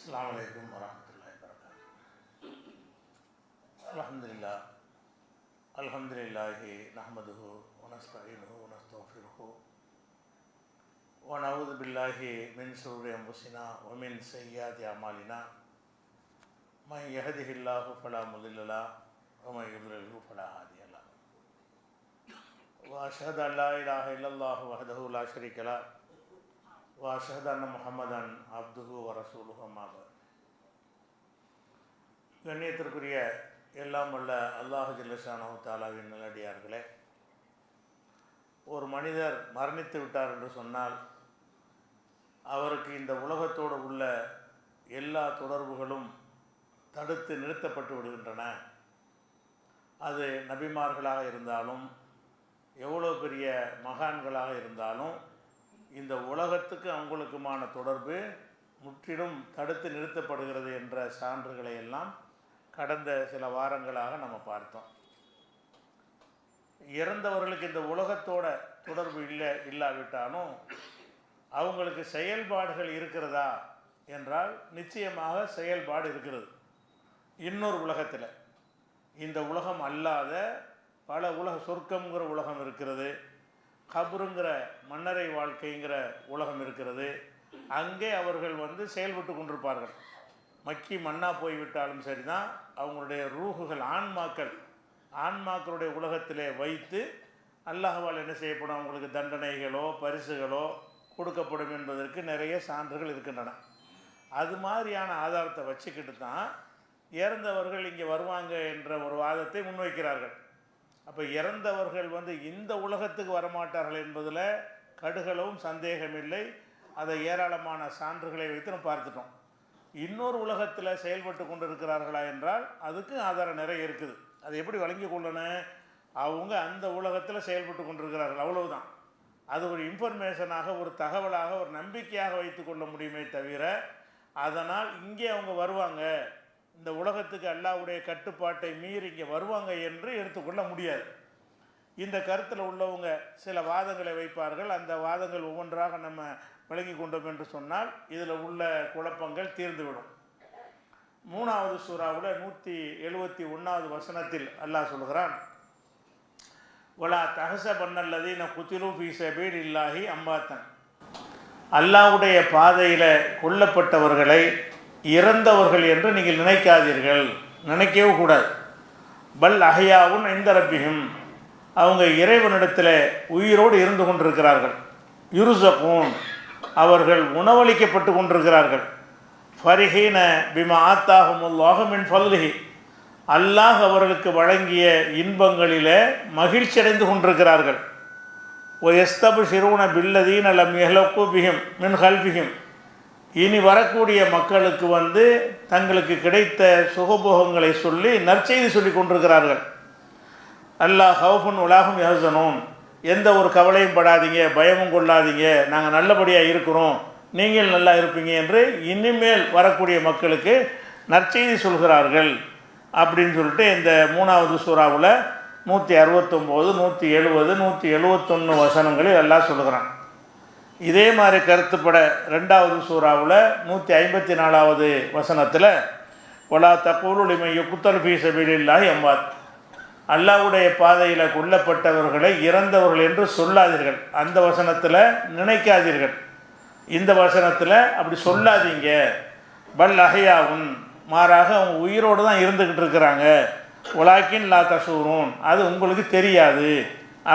अस्सलामु अलैकुम वरहमतुल्लाहि वबरकातुहू। अल्हम्दुलिल्लाहि नहमदुहु व नस्तईनुहु व नस्तगफिरुहु व नऊज़ु बिल्लाहि मिन शुरूरि अंफुसिना व मिन सय्यिआति अमालिना मन यहदिहिल्लाहु फला मुदिल्ल लहु व मन युद्लिल्हु फला हादिय लहु व अशहदु अन ला इलाहा इल्लल्लाहु वहदहु ला शरीका लहु व अशहदु अन्न मुहम्मदन अब्दुहु व रसूलुहु अम्मा बअद। கண்ணியத்திற்குரிய எல்லாம் வல்ல அல்லாஹ் ஜல்லஷானஹு தஆலாவின் நல்லடியார்களே, ஒரு மனிதர் மரணித்து விட்டார் என்று சொன்னால் அவருக்கு இந்த உலகத்தோடு உள்ள எல்லா தொடர்புகளும் தடுத்து நிறுத்தப்பட்டு விடுகின்றன. அது நபிமார்களாக இருந்தாலும் எவ்வளோ பெரிய மகான்களாக இருந்தாலும் இந்த உலகத்துக்கு அவங்களுக்குமான தொடர்பு முற்றிலும் தடுத்து நிறுத்தப்படுகிறது என்ற சான்றுகளை எல்லாம் கடந்த சில வாரங்களாக நம்ம பார்த்தோம். இறந்தவர்களுக்கு இந்த உலகத்தோட தொடர்பு இல்லாவிட்டாலும் அவங்களுக்கு செயல்பாடுகள் இருக்கிறதா என்றால் நிச்சயமாக செயல்பாடு இருக்கிறது. இன்னொரு உலகத்தில், இந்த உலகம் அல்லாத பல சொர்க்கம்ங்கிற உலகம் இருக்கிறது, கபருங்கிற மன்னரை வாழ்க்கைங்கிற உலகம் இருக்கிறது. அங்கே அவர்கள் செயல்பட்டு கொண்டிருப்பார்கள். மக்கி மண்ணா போய்விட்டாலும் சரிதான், அவங்களுடைய ரூஹுகள் ஆன்மாக்களுடைய உலகத்திலே வைத்து அல்லாஹ்வால் என்ன செய்யப்படும், அவங்களுக்கு தண்டனைகளோ பரிசுகளோ கொடுக்கப்படும் என்பதற்கு நிறைய சான்றுகள் இருக்கின்றன. அது மாதிரியான ஆதாரத்தை வச்சுக்கிட்டு தான் இறந்தவர்கள் இங்கே வருவாங்க என்ற ஒரு வாதத்தை முன்வைக்கிறார்கள். அப்போ இறந்தவர்கள் இந்த உலகத்துக்கு வரமாட்டார்கள் என்பதில் கடுகளவும் சந்தேகமில்லை. அதை ஏராளமான சான்றுகளை வைத்து நம்ம பார்த்துட்டோம். இன்னொரு உலகத்தில் செயல்பட்டு கொண்டு இருக்கிறார்களா என்றால் அதுக்கு ஆதாரம் நிறைய இருக்குது. அதை எப்படி வழங்கி கொள்ளணும், அவங்க அந்த உலகத்தில் செயல்பட்டு கொண்டிருக்கிறார்கள், அவ்வளவுதான். அது ஒரு இன்ஃபர்மேஷனாக, ஒரு தகவலாக, ஒரு நம்பிக்கையாக வைத்து கொள்ள முடியுமே தவிர அதனால் இங்கே அவங்க வருவாங்க, இந்த உலகத்துக்கு அல்லாஹ்வுடைய கட்டுப்பாட்டை மீறி இங்கே வருவாங்க என்று எடுத்துக்கொள்ள முடியாது. இந்த கருத்தில் உள்ளவங்க சில வாதங்களை வைப்பார்கள். அந்த வாதங்கள் ஒவ்வொன்றாக நம்ம வழங்கி கொண்டோம் என்று சொன்னால் இதில் உள்ள குழப்பங்கள் தீர்ந்துவிடும். 3வது சூறாவில் 171வது வசனத்தில் அல்லாஹ் சொல்கிறான், வலா தஹஸபன்னல்லதீன குதிலு ஃபீ ஸபீலில்லாஹி அம்வாத்தன். அல்லாஹ்வுடைய பாதையில் கொல்லப்பட்டவர்களை இறந்தவர்கள் என்று நீங்கள் நினைக்காதீர்கள், நினைக்கவே கூடாது. பல் அஹ்யாவுன் இன்த ரப்பிஹிம், அவங்க இறைவனிடத்தில் உயிரோடு இருந்து கொண்டிருக்கிறார்கள். யுர்ஸகூன், அவர்கள் உணவளிக்கப்பட்டு கொண்டிருக்கிறார்கள். ஃபரிஹீன பிமா ஆத்தாஹுமுல்லாஹு மின் ஃபத்லிஹி, அல்லாஹ் அவர்களுக்கு வழங்கிய இன்பங்களிலே மகிழ்ச்சி அடைந்து கொண்டிருக்கிறார்கள். வயஸ்தப்ஷிரூன பில்லதீன லம் யஹ்லகு பிஹிம் மின் கல்பிஹிம், இனி வரக்கூடிய மக்களுக்கு தங்களுக்கு கிடைத்த சுகபோகங்களை சொல்லி நற்செய்தி சொல்லி கொண்டிருக்கிறார்கள். அல்லாஹ் ஹவுஃபுன் உலாஹும் யஹ்ஸனூன், எந்த ஒரு கவலையும் படாதீங்க, பயமும் கொள்ளாதீங்க, நாங்கள் நல்லபடியாக இருக்கிறோம், நீங்கள் நல்லா இருப்பீங்க என்று இனிமேல் வரக்கூடிய மக்களுக்கு நற்செய்தி சொல்கிறார்கள் அப்படின்னு சொல்லிட்டு இந்த 3வது சூறாவில் 169, 170, 171 வசனங்களில் எல்லாம் சொல்கிறான். இதே மாதிரி கருத்துப்பட 2வது சூறாவில் 154வது வசனத்தில் வலா தக்கூலு லிமன் யுக்தல் ஃபீ ஸபீலில்லாஹி அம்வாத், அல்லாஹ்வுடைய பாதையில் கொல்லப்பட்டவர்களை இறந்தவர்கள் என்று சொல்லாதீர்கள். அந்த வசனத்தில் நினைக்காதீர்கள், இந்த வசனத்தில் அப்படி சொல்லாதீங்க. பல் அஹ்யாவுன், மாறாக அவங்க உயிரோடு தான் இருந்துக்கிட்டு இருக்கிறாங்க. வலாக்கின் லா தஷூரூன், அது உங்களுக்கு தெரியாது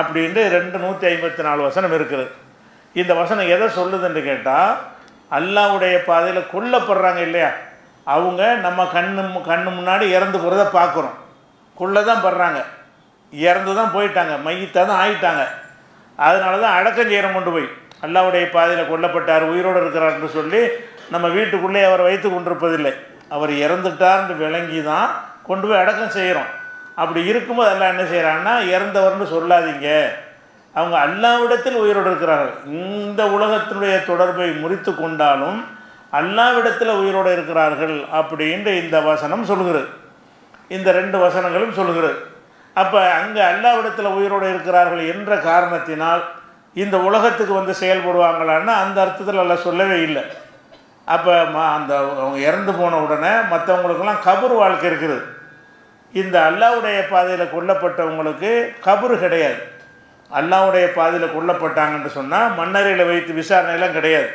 அப்படின்ட்டு 154 வசனம் இருக்குது. இந்த வசனம் எதை சொல்லுதுன்னு கேட்டால், அல்லாஹ்வுடைய பாதையில் கொல்லப்படுறாங்க இல்லையா, அவங்க நம்ம கண்ணு முன்னாடி இறந்து போகிறத பார்க்குறோம். கொள்ள தான் படுறாங்க, இறந்து தான் போயிட்டாங்க, மையத்தாக தான் ஆகிட்டாங்க. அதனால தான் அடக்கம் செய்கிறோம். கொண்டு போய் அல்லாஹ்வுடைய பாதையில் கொல்லப்பட்டார், உயிரோடு இருக்கிறார்னு சொல்லி நம்ம வீட்டுக்குள்ளே அவரை வைத்து கொண்டிருப்பதில்லை. அவர் இறந்துட்டார்னு விளங்கி தான் கொண்டு போய் அடக்கம் செய்கிறோம். அப்படி இருக்கும்போது அல்லாஹ் என்ன செய்கிறான்னா, இறந்தவர்னு சொல்லாதீங்க, அவங்க அல்லாஹ்விடத்தில் உயிரோடு இருக்கிறார்கள். இந்த உலகத்தினுடைய தொடர்பை முறித்து கொண்டாலும் அல்லாஹ்விடத்தில் உயிரோடு இருக்கிறார்கள் அப்படின்ட்டு இந்த வசனம் சொல்கிறது. இந்த 2 வசனங்களும் சொல்கிறது. அப்போ அங்கே அல்லாஹ்விடத்தில் உயிரோடு இருக்கிறார்கள் என்ற காரணத்தினால் இந்த உலகத்துக்கு செயல்படுவாங்களான்னா அந்த அர்த்தத்தில் அல்லாஹ் சொல்லவே இல்லை. அப்போ அந்த அவங்க இறந்து போன உடனே மற்றவங்களுக்கெல்லாம் கபர் வாழ்க்கை இருக்குது. இந்த அல்லாஹ்வுடைய பாதையில் கொல்லப்பட்டவங்களுக்கு கபரு கிடையாது. அல்லாஹ்வுடைய பாதையில் கொல்லப்பட்டாங்கன்னு சொன்னால் மண்ணறையில் வைத்து விசாரணையெல்லாம் கிடையாது.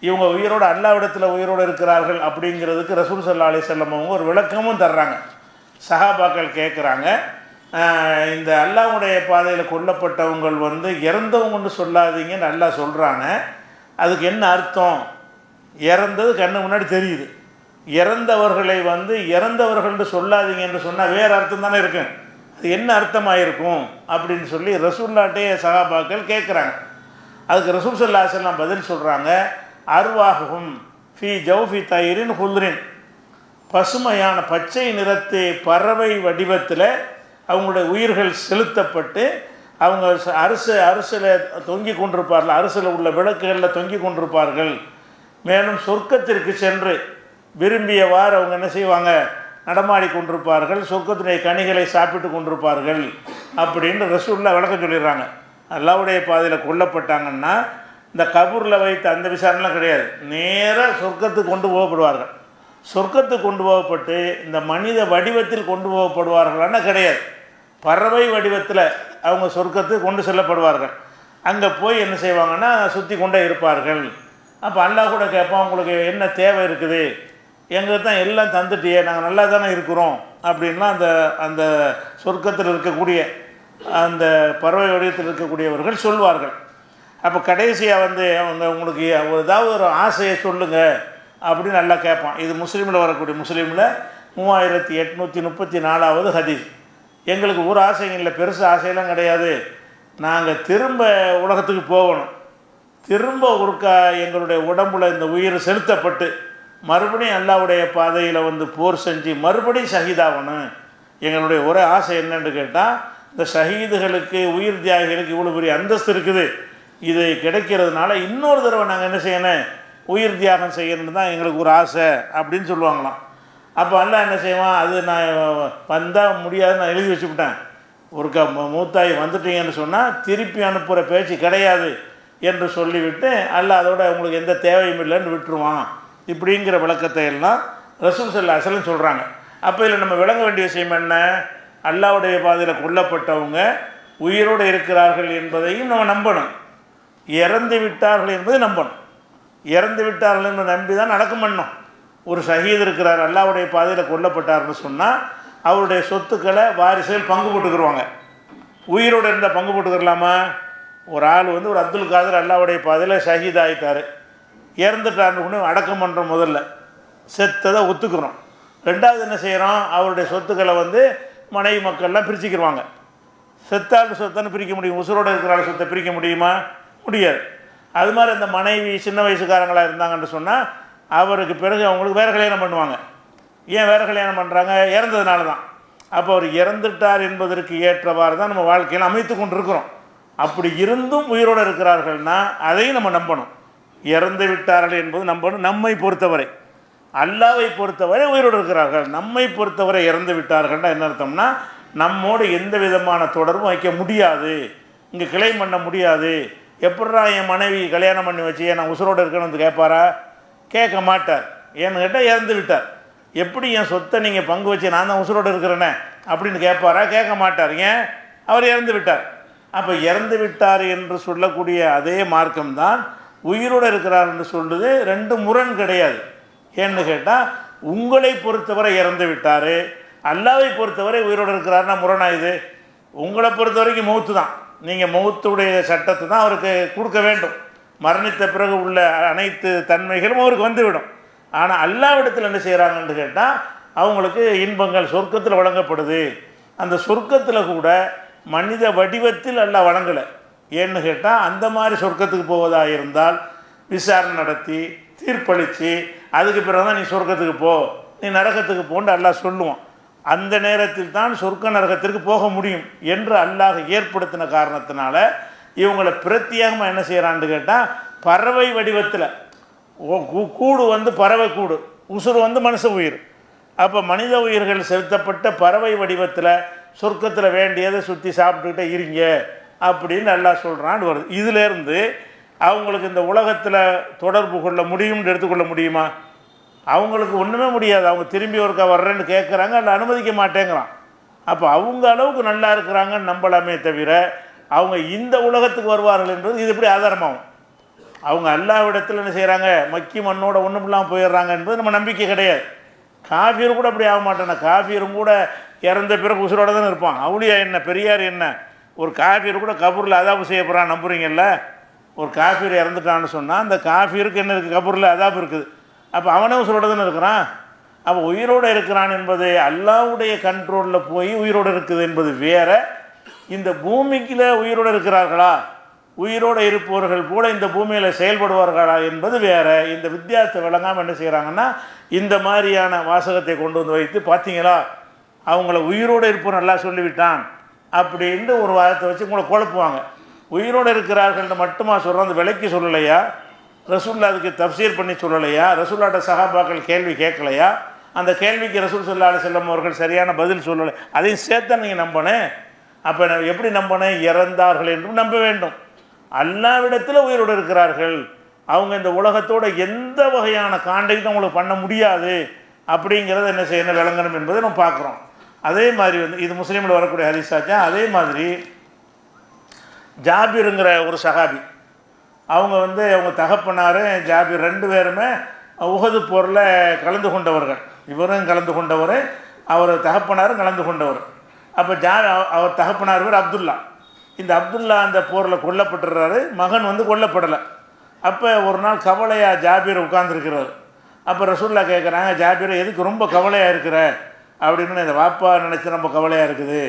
இவங்க உயிரோடு அல்லாஹ்விடத்தில் உயிரோடு இருக்கிறார்கள் அப்படிங்கிறதுக்கு ரசூல் ஸல்லல்லாஹு அலைஹி வஸல்லம் அவங்க ஒரு விளக்கமும் தர்றாங்க. சஹாபாக்கள் கேட்குறாங்க, இந்த அல்லாஹ்வுடைய பாதையில் கொல்லப்பட்டவங்கள் வந்து இறந்தவங்கன்னு சொல்லாதீங்கன்னு அல்லாஹ் சொல்கிறாங்க, அதுக்கு என்ன அர்த்தம்? இறந்தது கண்ணு முன்னாடி தெரியுது, இறந்தவர்களை வந்து இறந்தவர்கள்னு சொல்லாதீங்கன்னு சொன்னால் வேறு அர்த்தம் தானே இருக்கும், அது என்ன அர்த்தமாக இருக்கும் அப்படின்னு சொல்லி ரசூல்லாட்டே சஹாபாக்கள் கேட்குறாங்க. அதுக்கு ரசூல் ஸல்லல்லாஹு அலைஹி வஸல்லம் பதில் சொல்கிறாங்க, அர்வாஹும் ஃபி ஜௌஃபி தயிரின் ஹுல்ரின், பசுமையான பச்சை நிறத்து பறவை வடிவத்தில் அவங்களுடைய உயிர்கள் செலுத்தப்பட்டு அவங்க அரசில் தொங்கி கொண்டிருப்பார்கள், அரசில் உள்ள விளக்குகளில் தொங்கி கொண்டிருப்பார்கள். மேலும் சொர்க்கத்திற்கு சென்று விரும்பியவாறு அவங்க என்ன செய்வாங்க, நடமாடி கொண்டிருப்பார்கள், சொர்க்கத்தினுடைய கனிகளை சாப்பிட்டு கொண்டிருப்பார்கள் அப்படின்னு ரசூலுல்லாஹ் விளக்கம் சொல்லிடுறாங்க. அல்லாஹ்வுடைய பாதையில் கொல்லப்பட்டாங்கன்னா இந்த கபூரில் வைத்த அந்த விசாரணைலாம் கிடையாது, நேராக சொர்க்கத்துக்கு கொண்டு போகப்படுவார்கள். சொர்க்கத்துக்கு கொண்டு போகப்பட்டு இந்த மனித வடிவத்தில் கொண்டு போகப்படுவார்களான்னா கிடையாது, பறவை வடிவத்தில் அவங்க சொர்க்கத்துக்கு கொண்டு செல்லப்படுவார்கள். அங்கே போய் என்ன செய்வாங்கன்னா சுற்றி கொண்டே இருப்பார்கள். அப்போ அல்லாஹ் கூட கேட்பான், உங்களுக்கு என்ன தேவை இருக்குது, எங்களுக்கு தான் எல்லாம் தந்துட்டியே, நாங்கள் நல்லா தானே இருக்கிறோம் அப்படின்லாம் அந்த அந்த சொர்க்கத்தில் இருக்கக்கூடிய அந்த பறவை வடிவத்தில் இருக்கக்கூடியவர்கள் சொல்வார்கள். அப்போ கடைசியாக வந்து அவங்க உங்களுக்கு ஏதாவது ஒரு ஆசையை சொல்லுங்கள் அப்படின்னு நல்லா கேட்பான். இது முஸ்லீமில் வரக்கூடிய முஸ்லீமில் 3834வது ஹதீஸ். எங்களுக்கு ஒரு ஆசையும் இல்லை, பெருசு ஆசையெல்லாம் கிடையாது, நாங்கள் திரும்ப உலகத்துக்கு போகணும், திரும்ப ஒருக்கா எங்களுடைய உடம்புல இந்த உயிர் செலுத்தப்பட்டு மறுபடியும் அல்லாஹ்வுடைய பாதையில் வந்து போர் செஞ்சு மறுபடியும் ஷஹீதாகணும். எங்களுடைய ஒரே ஆசை என்னன்னு கேட்டால், இந்த ஷஹீதுகளுக்கு உயிர் தியாகிகளுக்கு இவ்வளோ பெரிய அந்தஸ்து இருக்குது, இது கிடைக்கிறதுனால இன்னொரு தடவை நாங்கள் என்ன செய்யணும், உயிர் தியாகம் செய்யணும்னு தான் எங்களுக்கு ஒரு ஆசை அப்படின்னு சொல்லுவாங்களாம். அப்போ அல்லாஹ் என்ன செய்வான், அது நான் வந்தால் முடியாதுன்னு நான் எழுதி வச்சுவிட்டேன், ஒருக்கா மூத்தாய் வந்துட்டீங்கன்னு சொன்னால் திருப்பி அனுப்புகிற பேச்சு கிடையாது என்று சொல்லிவிட்டு அல்லாஹ் அதோட உங்களுக்கு எந்த தேவையும் இல்லைன்னு விட்டுருவான். இப்படிங்கிற விளக்கத்தை எல்லாம் ரசூல் ஸல்லல்லாஹு அலைஹி வஸல்லம் சொல்கிறாங்க. அப்போ இதில் நம்ம விளங்க வேண்டிய விஷயம் என்ன, அல்லாஹ்வுடைய பாதையில் கொல்லப்பட்டவங்க உயிரோடு இருக்கிறார்கள் என்பதையும் நம்ம நம்பணும், இறந்து விட்டார்கள் என்பதை நம்பணும். இறந்து விட்டார்கள் என்பதை நம்பி தான் நடக்கும் பண்ணணும். ஒரு ஷஹீத் இருக்கிறார், அல்லாஹ்வுடைய பாதையில் கொல்லப்பட்டார்னு சொன்னால் அவருடைய சொத்துக்களை வாரிசுகள் பங்கு போட்டுக்கிடுவாங்க. உயிரோடு இருந்தால் பங்கு போட்டுக்கிறலாமா? ஒரு ஆள் வந்து ஒரு அப்துல் காதர் அல்லாஹ்வுடைய பாதையில் ஷஹீத் ஆகிட்டார், இறந்துட்டார்னு அடக்கம் பண்ணுறோம், முதல்ல செத்ததை ஒத்துக்கிறோம். ரெண்டாவது என்ன செய்கிறோம், அவருடைய சொத்துக்களை வந்து மனைவி மக்கள்லாம் பிரிச்சுக்கிடுவாங்க. செத்தாள் சொத்தான்னு பிரிக்க முடியும், உசுரோடு இருக்கிறாள் சொத்தை பிரிக்க முடியுமா? முடியாது. அது மாதிரி அந்த மனைவி சின்ன வயசுக்காரங்களாக இருந்தாங்கன்னு சொன்னால் அவருக்கு பிறகு அவங்களுக்கு வேறு கல்யாணம் பண்ணுவாங்க. ஏன் வேறு கல்யாணம் பண்ணுறாங்க? இறந்ததுனால தான். அப்போ அவர் இறந்துட்டார் என்பதற்கு ஏற்றவாறு தான் நம்ம வாழ்க்கையில் அமைத்து கொண்டு இருக்கிறோம். அப்படி இருந்தும் உயிரோடு இருக்கிறார்கள்னா அதையும் நம்ம நம்பணும். இறந்து விட்டார்கள் என்பது நம்பணும். நம்மை பொறுத்தவரை, அல்லாஹ்வை பொறுத்தவரை உயிரோடு இருக்கிறார்கள், நம்மை பொறுத்தவரை இறந்து விட்டார்கள்னா என்ன அர்த்தம்னா, நம்மோடு எந்த விதமான தொடர்பும் வைக்க முடியாது, இங்கே கிளைம் பண்ண முடியாது. எப்படா என் மனைவி கல்யாணம் பண்ணி வச்சு நான் உசுரோடு இருக்கணும்னு வந்து கேட்பாரா? கேட்க மாட்டார். ஏன்னு கேட்டால் இறந்து விட்டார். எப்படி என் சொத்தை நீங்கள் பங்கு வச்சு நான் தான் உசுரோடு இருக்கிறேனே அப்படின்னு கேட்பாரா? கேட்க மாட்டார். ஏன்? அவர் இறந்து விட்டார். அப்போ இறந்து விட்டார் என்று சொல்லக்கூடிய அதே மார்க்கம்தான் உயிரோடு இருக்கிறார் என்று சொல்லுது. ரெண்டு முரண் கிடையாது. ஏன்னு கேட்டால் உங்களை பொறுத்தவரை இறந்து விட்டார், அல்லாஹ்வை பொறுத்தவரை உயிரோடு இருக்கிறாருன்னா முரணாயுது. உங்களை பொறுத்த வரைக்கும் மௌத்து தான், நீங்கள் மௌத்துடைய சட்டத்தை தான் அவருக்கு கொடுக்க வேண்டும். மரணித்த பிறகு உள்ள அனைத்து தன்மைகளும் அவருக்கு வந்துவிடும். ஆனால் அல்லாஹ்விடத்தில் என்ன செய்கிறாங்கன்னு கேட்டால் அவங்களுக்கு இன்பங்கள் சொர்க்கத்தில் வழங்கப்படுது. அந்த சொர்க்கத்தில் கூட மனித வடிவத்தில் அல்லாஹ் வழங்கலை. ஏன்னு கேட்டால் அந்த மாதிரி சொர்க்கத்துக்கு போவதாக இருந்தால் விசாரணை நடத்தி தீர்ப்பளித்து அதுக்கு பிறகு தான் நீ சொர்க்கத்துக்கு போ, நீ நரகத்துக்கு போன்னு அல்லாஹ் சொல்லுவான். அந்த நேரத்தில் தான் சொர்க்க நரகத்திற்கு போக முடியும் என்று அல்லாஹ் ஏற்படுத்தின காரணத்தினால இவங்களை பிரத்யேகமாக என்ன செய்கிறான்னு கேட்டால் பறவை வடிவத்தில், கூடு வந்து பறவை கூடு, உசுறு வந்து மனுஷ உயிர். அப்போ மனித உயிர்கள் செலுத்தப்பட்ட பறவை வடிவத்தில் சொர்க்கத்தில் வேண்டியதை சுற்றி சாப்பிட்டுக்கிட்டே இருங்க அப்படின்னு அல்லாஹ் சொல்கிறான்னு வருது. இதிலேருந்து அவங்களுக்கு இந்த உலகத்தில் தொடர்பு கொள்ள முடியும்னு எடுத்துக்கொள்ள முடியுமா? அவங்களுக்கு ஒன்றுமே முடியாது. அவங்க திரும்பி ஒருக்கா வர்றேன்னு கேட்குறாங்க, அதில் அனுமதிக்க மாட்டேங்கிறான். அப்போ அவங்க அளவுக்கு நல்லா இருக்கிறாங்கன்னு நம்பலாமே தவிர அவங்க இந்த உலகத்துக்கு வருவார்கள் என்பது இது எப்படி ஆதாரமாகும்? அவங்க அல்லாஹ்விடத்தில் என்ன செய்கிறாங்க, மக்கி மண்ணோட ஒன்றும் இல்லாமல் போயிடுறாங்க என்பது நம்ம நம்பிக்கை கிடையாது. காஃபிர் கூட அப்படி ஆக மாட்டானே. காஃபிரும் கூட இறந்த பிறகு உசுரோட தானே இருப்பான். அவுலியா என்ன, பெரியார் என்ன, ஒரு காஃபிர் கூட கபூரில் அதாபு செய்யப்படுறான் நம்புறீங்கல்ல? ஒரு காஃபிர் இறந்துட்டான்னு சொன்னால் அந்த காஃபிருக்கு என்ன இருக்குது, கபூரில் அதாபு இருக்குது. அப்போ அவனே உசுரோட தானே இருக்கிறான். அப்போ உயிரோடு இருக்கிறான் என்பது அல்லாஹ்வுடைய கண்ட்ரோலில் போய் உயிரோடு இருக்குது என்பது வேற. இந்த பூமிக்குள்ள உயிரோடு இருக்கிறார்களா, உயிரோடு இருப்பவர்கள் போல இந்த பூமியில் செயல்படுவார்களா என்பது வேற. இந்த வித்தியாசத்தை விளங்காமல் என்ன செய்கிறாங்கன்னா இந்த மாதிரியான வாசகத்தை கொண்டு வந்து வைத்து, பார்த்தீங்களா அவங்கள உயிரோடு இருப்போம் நல்லா சொல்லிவிட்டான் அப்படின்ட்டு ஒரு வாதத்தை வச்சு உங்களை குழப்புவாங்க. உயிரோடு இருக்கிறார்கள்னு மட்டுமா சொல்கிறோம், அந்த விலைக்கு சொல்லலையா? ரசூல்லா அதுக்கு தஃப்சீர் பண்ணி சொல்லலையா? ரசூல்லாட்ட சஹாபாக்கள் கேள்வி கேட்கலையா? அந்த கேள்விக்கு ரசூல் ஸல்லல்லாஹு அலைஹி வஸல்லம் அவர்கள் சரியான பதில் சொல்லலை. அதையும் சேர்த்தா நீங்கள் நம்பணும். அப்போ நான் எப்படி நம்பணும்? இறந்தார்கள் என்றும் நம்ப வேண்டும். அல்லாஹ்விடத்தில் உயிரோடு இருக்கிறார்கள், அவங்க இந்த உலகத்தோட எந்த வகையான காண்டாக்டும் அவங்களுக்கு பண்ண முடியாது அப்படிங்கிறத என்ன செய்யணும், விளங்கணும் என்பதை நம்ம பார்க்குறோம். அதே மாதிரி இது முஸ்லீமில் வரக்கூடிய ஹதீஸாச்சா. அதே மாதிரி ஜாபிருங்கிற ஒரு சஹாபி, அவங்க அவங்க தகப்பனார் ஜாபிர் ரெண்டு பேருமே உஹது போரில் கலந்து கொண்டவர்கள். இவரும் கலந்து கொண்டவர், அவர் தகப்பனாரும் கலந்து கொண்டவர். அப்போ அவர் தகப்பனார் பேர் அப்துல்லா. இந்த அப்துல்லா அந்த போரில் கொல்லப்பட்டுறாரு, மகன் கொல்லப்படலை. அப்போ ஒரு நாள் கவலையாக ஜாபீர் உட்கார்ந்துருக்கிறார். அப்போ ரசூல்லா கேட்குறாங்க, ஜாபீர் எதுக்கு ரொம்ப கவலையாக இருக்கிற அப்படின்னு. இந்த வாப்பா நினச்சி ரொம்ப கவலையாக இருக்குது,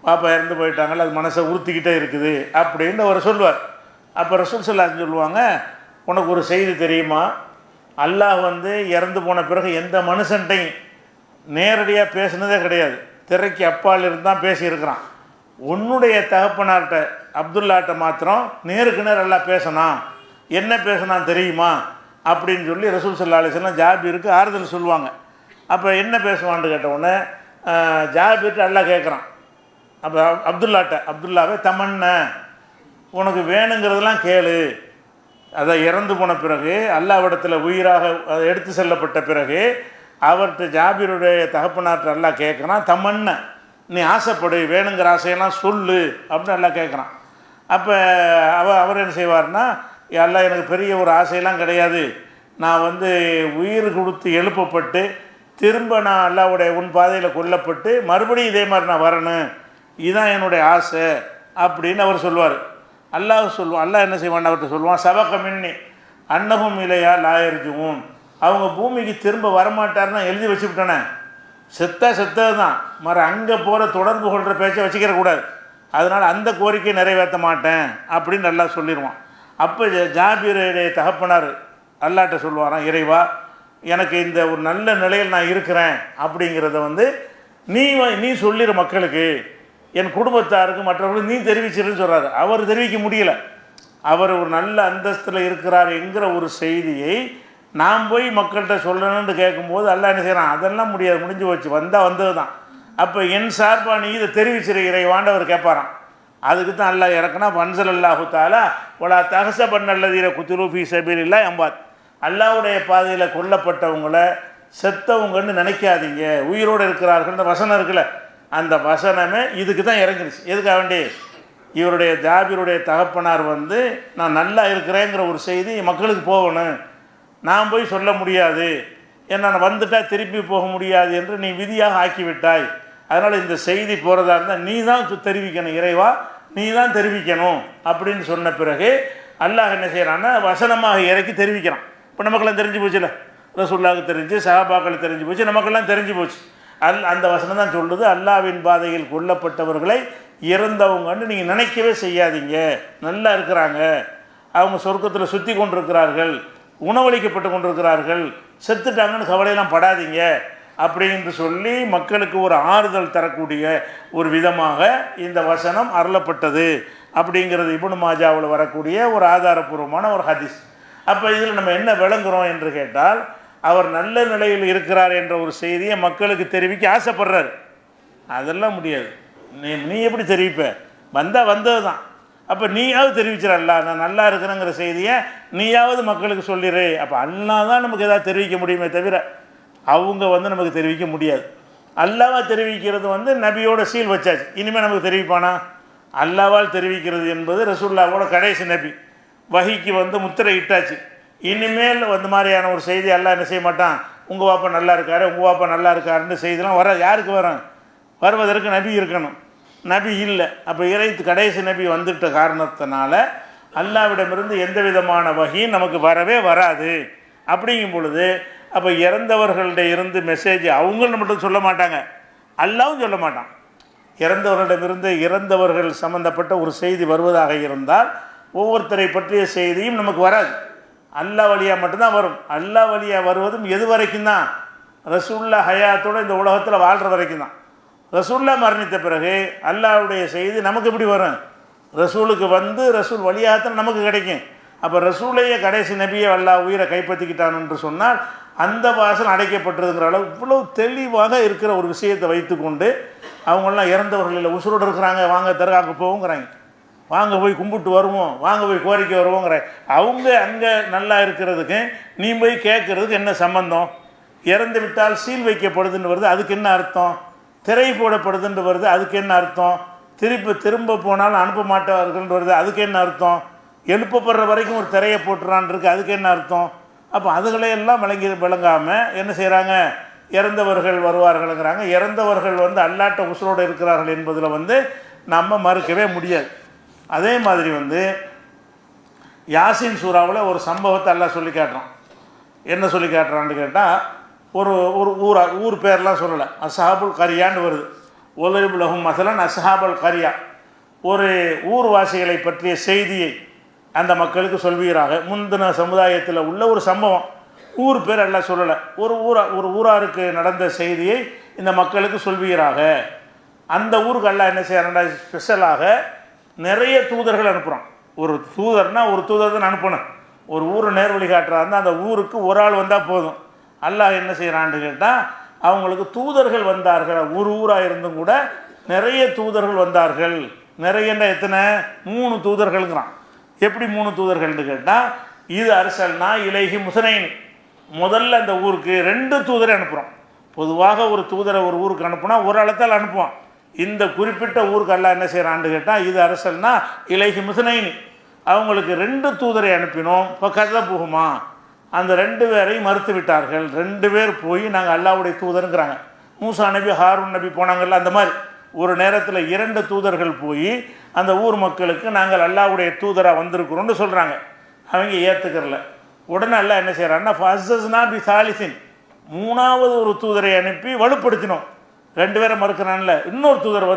பாப்பா இறந்து போயிட்டாங்கல்ல, அது மனசை உறுத்திக்கிட்டே இருக்குது அப்படின்னு அவர் சொல்வார். அப்போ ரசூல் ஸல்லல்லாஹு அலைஹி சொல்லுவாங்க, உனக்கு ஒரு செய்தி தெரியுமா, அல்லாஹ் இறந்து போன பிறகு எந்த மனுஷன்ட்டையும் நேரடியாக பேசுனதே கிடையாது, திரைக்கு அப்பால் இருந்து தான் பேசியிருக்கிறான். உன்னுடைய தகப்பனார்கிட்ட அப்துல்லாட்ட மாத்திரம் நேருக்கு நேர் எல்லாம் பேசினான். என்ன பேசினான் தெரியுமா அப்படின்னு சொல்லி ரசூல் ஸல்லல்லாஹு அலைஹி வஸல்லம் ஜாபீருக்கு ஆறுதல் சொல்லுவாங்க. அப்போ என்ன பேசுவான்னு கேட்டவுடனே ஜாபீர்கிட்ட அல்லாஹ் கேட்குறான். அப்போ அப்துல்லாவே தமன்ன, உனக்கு வேணுங்கிறதெல்லாம் கேளு. அதை இறந்து போன பிறகு அல்லாஹ்விடத்தில் உயிராக எடுத்து செல்லப்பட்ட பிறகு அவர்கிட்ட ஜாபீருடைய தகப்பனார்கிட்ட அல்லாஹ் கேட்குறான், தமன்ன, நீ ஆசைப்படு, வேணுங்கிற ஆசையெல்லாம் சொல்லு அப்படின்னு எல்லாம் கேட்குறான். அப்போ அவர் என்ன செய்வார்னா, அல்லாஹ் எனக்கு பெரிய ஒரு ஆசையெல்லாம் கிடையாது, நான் உயிர் கொடுத்து எழுப்பப்பட்டு திரும்ப நான் அல்லாஹ்வுடைய உன் பாதையில் கொல்லப்பட்டு மறுபடியும் இதே மாதிரி நான் வரணும், இதுதான் என்னுடைய ஆசை அப்படின்னு அவர் சொல்லுவார். அல்லாஹ் என்ன செய்வான், அவர்கிட்ட சொல்லுவான், சபக மின்னி அன்னகும் இலையா லாயர்ஜுவும், அவங்க பூமிக்கு திரும்ப வரமாட்டார்னா எழுதி வச்சுவிட்டனே, செத்தது தான், அங்கே போகிற தொடர்பு கொள்கிற பேச்சை வச்சுக்கிற கூடாது, அதனால் அந்த கோரிக்கையை நிறைவேற்ற மாட்டேன் அப்படின்னு நல்லா சொல்லிடுவான். அப்போ ஜாபீருடைய தகப்பனார் அல்லாட்ட சொல்லுவாராம், இறைவா எனக்கு இந்த ஒரு நல்ல நிலையில் நான் இருக்கிறேன் அப்படிங்கிறத நீ சொல்லிடு மக்களுக்கு, என் குடும்பத்தாருக்கு மற்றவர்களுக்கு நீ தெரிவிச்சிருன்னு சொல்கிறாரு. அவர் தெரிவிக்க முடியல, அவர் ஒரு நல்ல அந்தஸ்தில் இருக்கிறார் என்கிற ஒரு செய்தியை நான் போய் மக்கள்கிட்ட சொல்லணும்னு கேட்கும்போது அல்லாஹ் என்ன செய்கிறான், அதெல்லாம் முடியாது, முடிஞ்சு போச்சு, வந்தது தான். அப்போ என் சார்பாக நீ இதை தெரிவிச்சிரு இறைவான்னு அவர் கேட்பாரான். அதுக்கு தான் அல்லாஹ் இறக்குனா, வன்சல் அல்லாஹு தாலா ஒலா தகச பண்ணல்லதீர குத்துலு ஃபீ சபீலில்லாஹ் அம்வாத், அல்லாஹ்வுடைய பாதையில் கொல்லப்பட்டவங்களை செத்தவங்கன்னு நினைக்காதீங்க, உயிரோடு இருக்கிறார்கள். இந்த வசனம் இருக்குல்ல, அந்த வசனமே இதுக்கு தான் இறங்கிடுச்சு. எதுக்காக வேண்டி, இவருடைய ஜாபீருடைய தகப்பனார் நான் நல்லா இருக்கிறேங்கிற ஒரு செய்தி மக்களுக்கு போகணும், நான் போய் சொல்ல முடியாது, ஏன்னா நான் வந்துட்டால் திருப்பி போக முடியாது என்று நீ விதியாக ஆக்கிவிட்டாய், அதனால் இந்த செய்தி போகிறதா இருந்தால் நீ தான் தெரிவிக்கணும், இறைவா நீ தான் தெரிவிக்கணும் அப்படின்னு சொன்ன பிறகு அல்லாஹ் என்ன செய்கிறான்னா வசனமாக இறக்கி தெரிவிக்கிறான். இப்போ நமக்கெல்லாம் தெரிஞ்சு போச்சுல்ல, ரசூலுல்லாஹ்வுக்கு தெரிஞ்சு, சஹாபாக்களுக்கு தெரிஞ்சு போச்சு, நமக்கெல்லாம் தெரிஞ்சு போச்சு. அந்த வசனம் தான் சொல்லுது, அல்லாஹ்வின் பாதையில் கொல்லப்பட்டவர்களை இறந்தவங்கன்னு நீங்கள் நினைக்கவே செய்யாதீங்க, நல்லா இருக்கிறாங்க, அவங்க சொர்க்கத்தில் சுற்றி கொண்டிருக்கிறார்கள், உணவளிக்கப்பட்டு கொண்டிருக்கிறார்கள், செத்துட்டாங்கன்னு கவலையெல்லாம் படாதீங்க அப்படின்னு சொல்லி மக்களுக்கு ஒரு ஆறுதல் தரக்கூடிய ஒரு விதமாக இந்த வசனம் அருளப்பட்டது அப்படிங்கிறது இப்னு மாஜாவில் வரக்கூடிய ஒரு ஆதாரபூர்வமான ஒரு ஹதீஸ். அப்போ இதில் நம்ம என்ன விளங்குறோம் என்று கேட்டால், அவர் நல்ல நிலையில் இருக்கிறார் என்ற ஒரு செய்தியை மக்களுக்கு தெரிவிக்க ஆசைப்படுறாரு. அதெல்லாம் முடியாது, நீ எப்படி தெரிவிப்ப, வந்தது தான். அப்போ நீயாவது தெரிவிச்சிடல, நான் நல்லா இருக்கிறேங்கிற செய்தியை நீயாவது மக்களுக்கு சொல்லிடு. அப்போ அல்லாஹ் தான் நமக்கு எதாவது தெரிவிக்க முடியுமே தவிர அவங்க நமக்கு தெரிவிக்க முடியாது. அல்லாஹ்வா தெரிவிக்கிறது நபியோட சீல் வச்சாச்சு, இனிமேல் நமக்கு தெரிவிப்பானா? அல்லாஹ்வால் தெரிவிக்கிறது என்பது ரசூலுல்லாஹோட கடைசி நபி, வஹிக்கு முத்திரை இட்டாச்சு. இனிமேல் மாதிரியான ஒரு செய்தி அல்லாஹ் என்ன செய்ய மாட்டான், உங்கள் வாப்பா நல்லா இருக்காரு, உங்கள் வாப்பா நல்லா இருக்காருன்னு செய்திலாம் வர யாருக்கு வரும்? வருவதற்கு நபி இருக்கணும். நபி இல்லை. அப்போ கடைசி நபி வந்துட்ட காரணத்தினால அல்லாஹ்விடமிருந்து எந்த விதமான வஹியும் நமக்கு வரவே வராது. அப்படிங்கும் பொழுது அப்போ இறந்தவர்கள்ட இருந்து மெசேஜ் அவங்களும் மட்டும் சொல்ல மாட்டாங்க, அல்லாஹ்வும் சொல்ல மாட்டான். இறந்தவர்களிடமிருந்து இறந்தவர்கள் சம்பந்தப்பட்ட ஒரு செய்தி வருவதாக இருந்தால் ஒவ்வொருத்தரை பற்றிய செய்தியும் நமக்கு வராது, அல்லாஹ் வழியாக மட்டும்தான் வரும். அல்லாஹ் வழியாக வருவதும் எது வரைக்கும் தான்? ரசூலுல்லாஹ் ஹயாத்தோடு இந்த உலகத்தில் வாழ்கிற வரைக்கும் தான். ரசூலுல்லாஹ் மரணித்த பிறகு அல்லாஹ்வுடைய செய்தி நமக்கு எப்படி வரும்? ரசூலுக்கு ரசூல் வழியாகத்தான் நமக்கு கிடைக்கும். அப்போ ரசூலையே கடைசி நபியை அல்லாஹ் உயிரை கைப்பற்றிக்கிட்டான் என்று சொன்னால் அந்த வாசல் அடைக்கப்பட்டிருக்கிற அளவு இவ்வளவு தெளிவாக இருக்கிற ஒரு விஷயத்தை வைத்துக்கொண்டு அவங்களாம் இறந்தவர்களில் உசுரோடு இருக்கிறாங்க, வாங்க தர்காவுக்கு போவோங்கிறாங்க, வாங்க போய் கும்பிட்டு வருவோம், வாங்க போய் கோரிக்கை வருவோங்கிறாங்க. அவங்க அங்கே நல்லா இருக்கிறதுக்கு நீ போய் கேட்குறதுக்கு என்ன சம்பந்தம்? இறந்து விட்டால் சீல் வைக்கப்படுதுன்னு வருது, அதுக்கு என்ன அர்த்தம்? திரை போடப்படுதுன்னு வருது, அதுக்கு என்ன அர்த்தம்? திரும்ப போனாலும் அனுப்ப மாட்டார்கள் வருது, அதுக்கு என்ன அர்த்தம்? எழுப்பப்படுற வரைக்கும் ஒரு திரையை போட்டுறான் இருக்கு, அதுக்கு என்ன அர்த்தம்? அப்போ அதுகளையெல்லாம் விளங்காமல் என்ன செய்கிறாங்க? இறந்தவர்கள் வருவார்கள்ங்கிறாங்க. இறந்தவர்கள் அல்லாட்ட உசுரோடு இருக்கிறார்கள் என்பதில் நம்ம மறுக்கவே முடியாது. அதே மாதிரி யாசின் சூறாவில் ஒரு சம்பவத்தை அல்லாஹ் சொல்லி காட்டுறான். என்ன சொல்லி காட்டுறான்னு கேட்டால், ஒரு ஊர் பேர்லாம் சொல்லலை, அஸ்ஹாபுல் கரியான்னு வருது. ஒலிபுலகும் மசலன் அஸ்ஹாபுல் கரியா, ஒரு ஊர்வாசிகளை பற்றிய செய்தியை அந்த மக்களுக்கு சொல்வீராக. முந்தின சமுதாயத்தில் உள்ள ஒரு சம்பவம், ஊர் பேர் எல்லாம் சொல்லலை, ஒரு ஊராருக்கு நடந்த செய்தியை இந்த மக்களுக்கு சொல்வீராக. அந்த ஊருக்கு எல்லாம் என்ன செய்யறாண்டா, ஸ்பெஷலாக நிறைய தூதர்கள் அனுப்புகிறான். ஒரு தூதர்னா ஒரு தூதர் தான் அனுப்பணும். ஒரு ஊரை நேர்வழி காட்டுறாருன்னா அந்த ஊருக்கு ஒரு ஆள் வந்தால் போதும். அல்லாஹ் என்ன செய்கிறான்னு கேட்டால், அவங்களுக்கு தூதர்கள் வந்தார்கள். ஒரு ஊராக இருந்தும் கூட நிறைய தூதர்கள் வந்தார்கள். நிறையன்னா எத்தனை? 3 தூதர்கள்ங்கிறான். எப்படி 3 தூதர்கள்னு கேட்டால், இது அரசல்னா இலைஹி முசனைன், முதல்ல அந்த ஊருக்கு 2 தூதரை அனுப்புகிறோம். பொதுவாக ஒரு தூதரை ஒரு ஊருக்கு அனுப்புனா ஒரு ஆளத்தால் அனுப்புவான். இந்த குறிப்பிட்ட ஊருக்கு அல்லாஹ் என்ன செய்கிறான்னு கேட்டால், இது அரசல்னா இலைஹி முசனைன், அவங்களுக்கு 2 தூதரை அனுப்பினோம். இப்போ கதை போகுமா, அந்த 2 பேரையும் மறுத்து விட்டார்கள். 2 பேர் போய் நாங்கள் அல்லாஹ்வுடைய தூதருங்கிறாங்க. மூசா நபி ஹாரூன் நபி போனாங்கல்ல, அந்த மாதிரி ஒரு நேரத்தில் 2 தூதர்கள் போய் அந்த ஊர் மக்களுக்கு நாங்கள் அல்லாஹ்வுடைய தூதராக வந்திருக்கிறோம்னு சொல்கிறாங்க. அவங்க ஏற்றுக்கிறல. உடனே அல்லாஹ் என்ன செய்கிறான்னா, ஃபஸ்ஸஸ்னா பி சாலிசின், 3வது ஒரு தூதரை அனுப்பி வலுப்படுத்தினோம். 2 பேரை மறுக்கிறான்ல, இன்னொரு தூதர்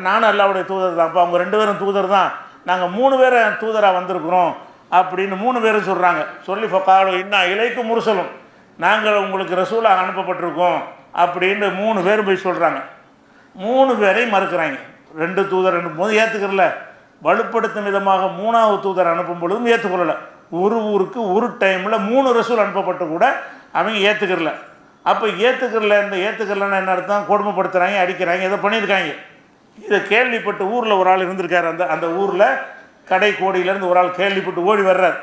நானும் அல்லாஹ்வுடைய தூதர் தான், அப்போ அவங்க 2 பேரும் தூதர் தான், நாங்கள் 3 பேரை தூதராக வந்திருக்கிறோம் அப்படின்னு 3 பேரும் சொல்கிறாங்க. சொல்லி ஃபகாலு இன்னா இலைக்கும் முர்சலும், நாங்கள் உங்களுக்கு ரசூலாக அனுப்பப்பட்டிருக்கோம் அப்படின்னு 3 பேரும் போய் சொல்கிறாங்க. 3 பேரையும் மறுக்கிறாங்க. 2 தூதர் அனுப்பும்போது ஏற்றுக்கிறல, வலுப்படுத்தும் விதமாக 3வது தூதர் அனுப்பும் பொழுதும் ஏற்றுக்கொள்ளலை. ஒரு ஊருக்கு ஒரு டைமில் 3 ரசூல் அனுப்பப்பட்டு கூட அவங்க ஏற்றுக்கிறல. அப்போ ஏற்றுக்கிறலன்னு என்ன அர்த்தம்? கொடுமைப்படுத்துகிறாங்க, அடிக்கிறாங்க, இதை பண்ணியிருக்காங்க. இதை கேள்விப்பட்டு ஊரில் ஒரு ஆள் இருந்திருக்காரு. அந்த ஊரில் கடை கோடியிலேருந்து ஒரு ஆள் கேள்விப்பட்டு ஓடி வர்றார்.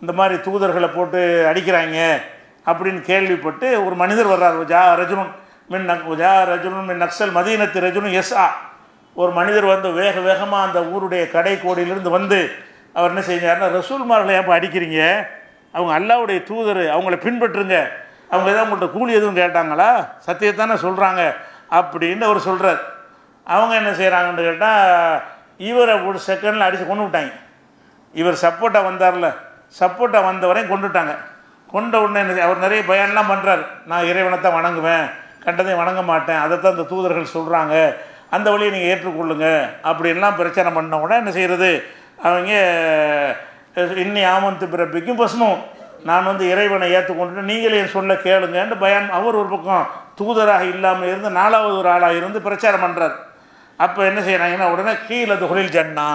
இந்த மாதிரி தூதர்களை போட்டு அடிக்கிறாங்க அப்படின்னு கேள்விப்பட்டு ஒரு மனிதர் வர்றார். ரஜுனுன் மின் நக்சல் மதீனத்து ரஜுனுன் எஸ்ஆ, ஒரு மனிதர் வேகமாக அந்த ஊருடைய கடை கோடியிலிருந்து அவர் என்ன செஞ்சார்னா, ரசூல்மார்களை ஏன் அடிக்கிறீங்க, அவங்க அல்லாஹ்வுடைய தூதர், அவங்கள பின்பற்றுங்க, அவங்க எதாவது உங்கள்கிட்ட கூலி எதுவும் கேட்டாங்களா, சத்தியத்தானே சொல்கிறாங்க அப்படின்னு அவர் சொல்கிறார். அவங்க என்ன செய்கிறாங்கன்னு கேட்டால், இவரை ஒரு செகண்டில் அடித்து கொண்டு விட்டாங்க. இவர் சப்போர்ட்டாக வந்தார்ல, சப்போர்ட்டாக வந்தவரையும் கொண்டுட்டாங்க. கொண்ட உடனே என்ன, அவர் நிறைய பயான்லாம் பண்ணுறார். நான் இறைவனைத்தான் வணங்குவேன், கண்டதையும் வணங்க மாட்டேன், அதைத்தான் இந்த தூதர்கள் சொல்கிறாங்க, அந்த வழியை நீங்கள் ஏற்றுக்கொள்ளுங்க அப்படின்லாம் பிரச்சனை பண்ண உடனே என்ன செய்கிறது, அவங்க இன்னி ஆமந்து பிறப்பிக்கும் பசுமும், நான் இறைவனை ஏற்றுக்கொண்டு நீங்களே சொல்ல கேளுங்கன்னு பயான். அவர் ஒரு பக்கம் தூதராக இல்லாமல் இருந்து 4வது ஒரு ஆளாக இருந்து பிரச்சாரம் பண்ணுறார். அப்போ என்ன செய்கிறாங்கன்னா, உடனே கீழே தொழில் ஜன்னா,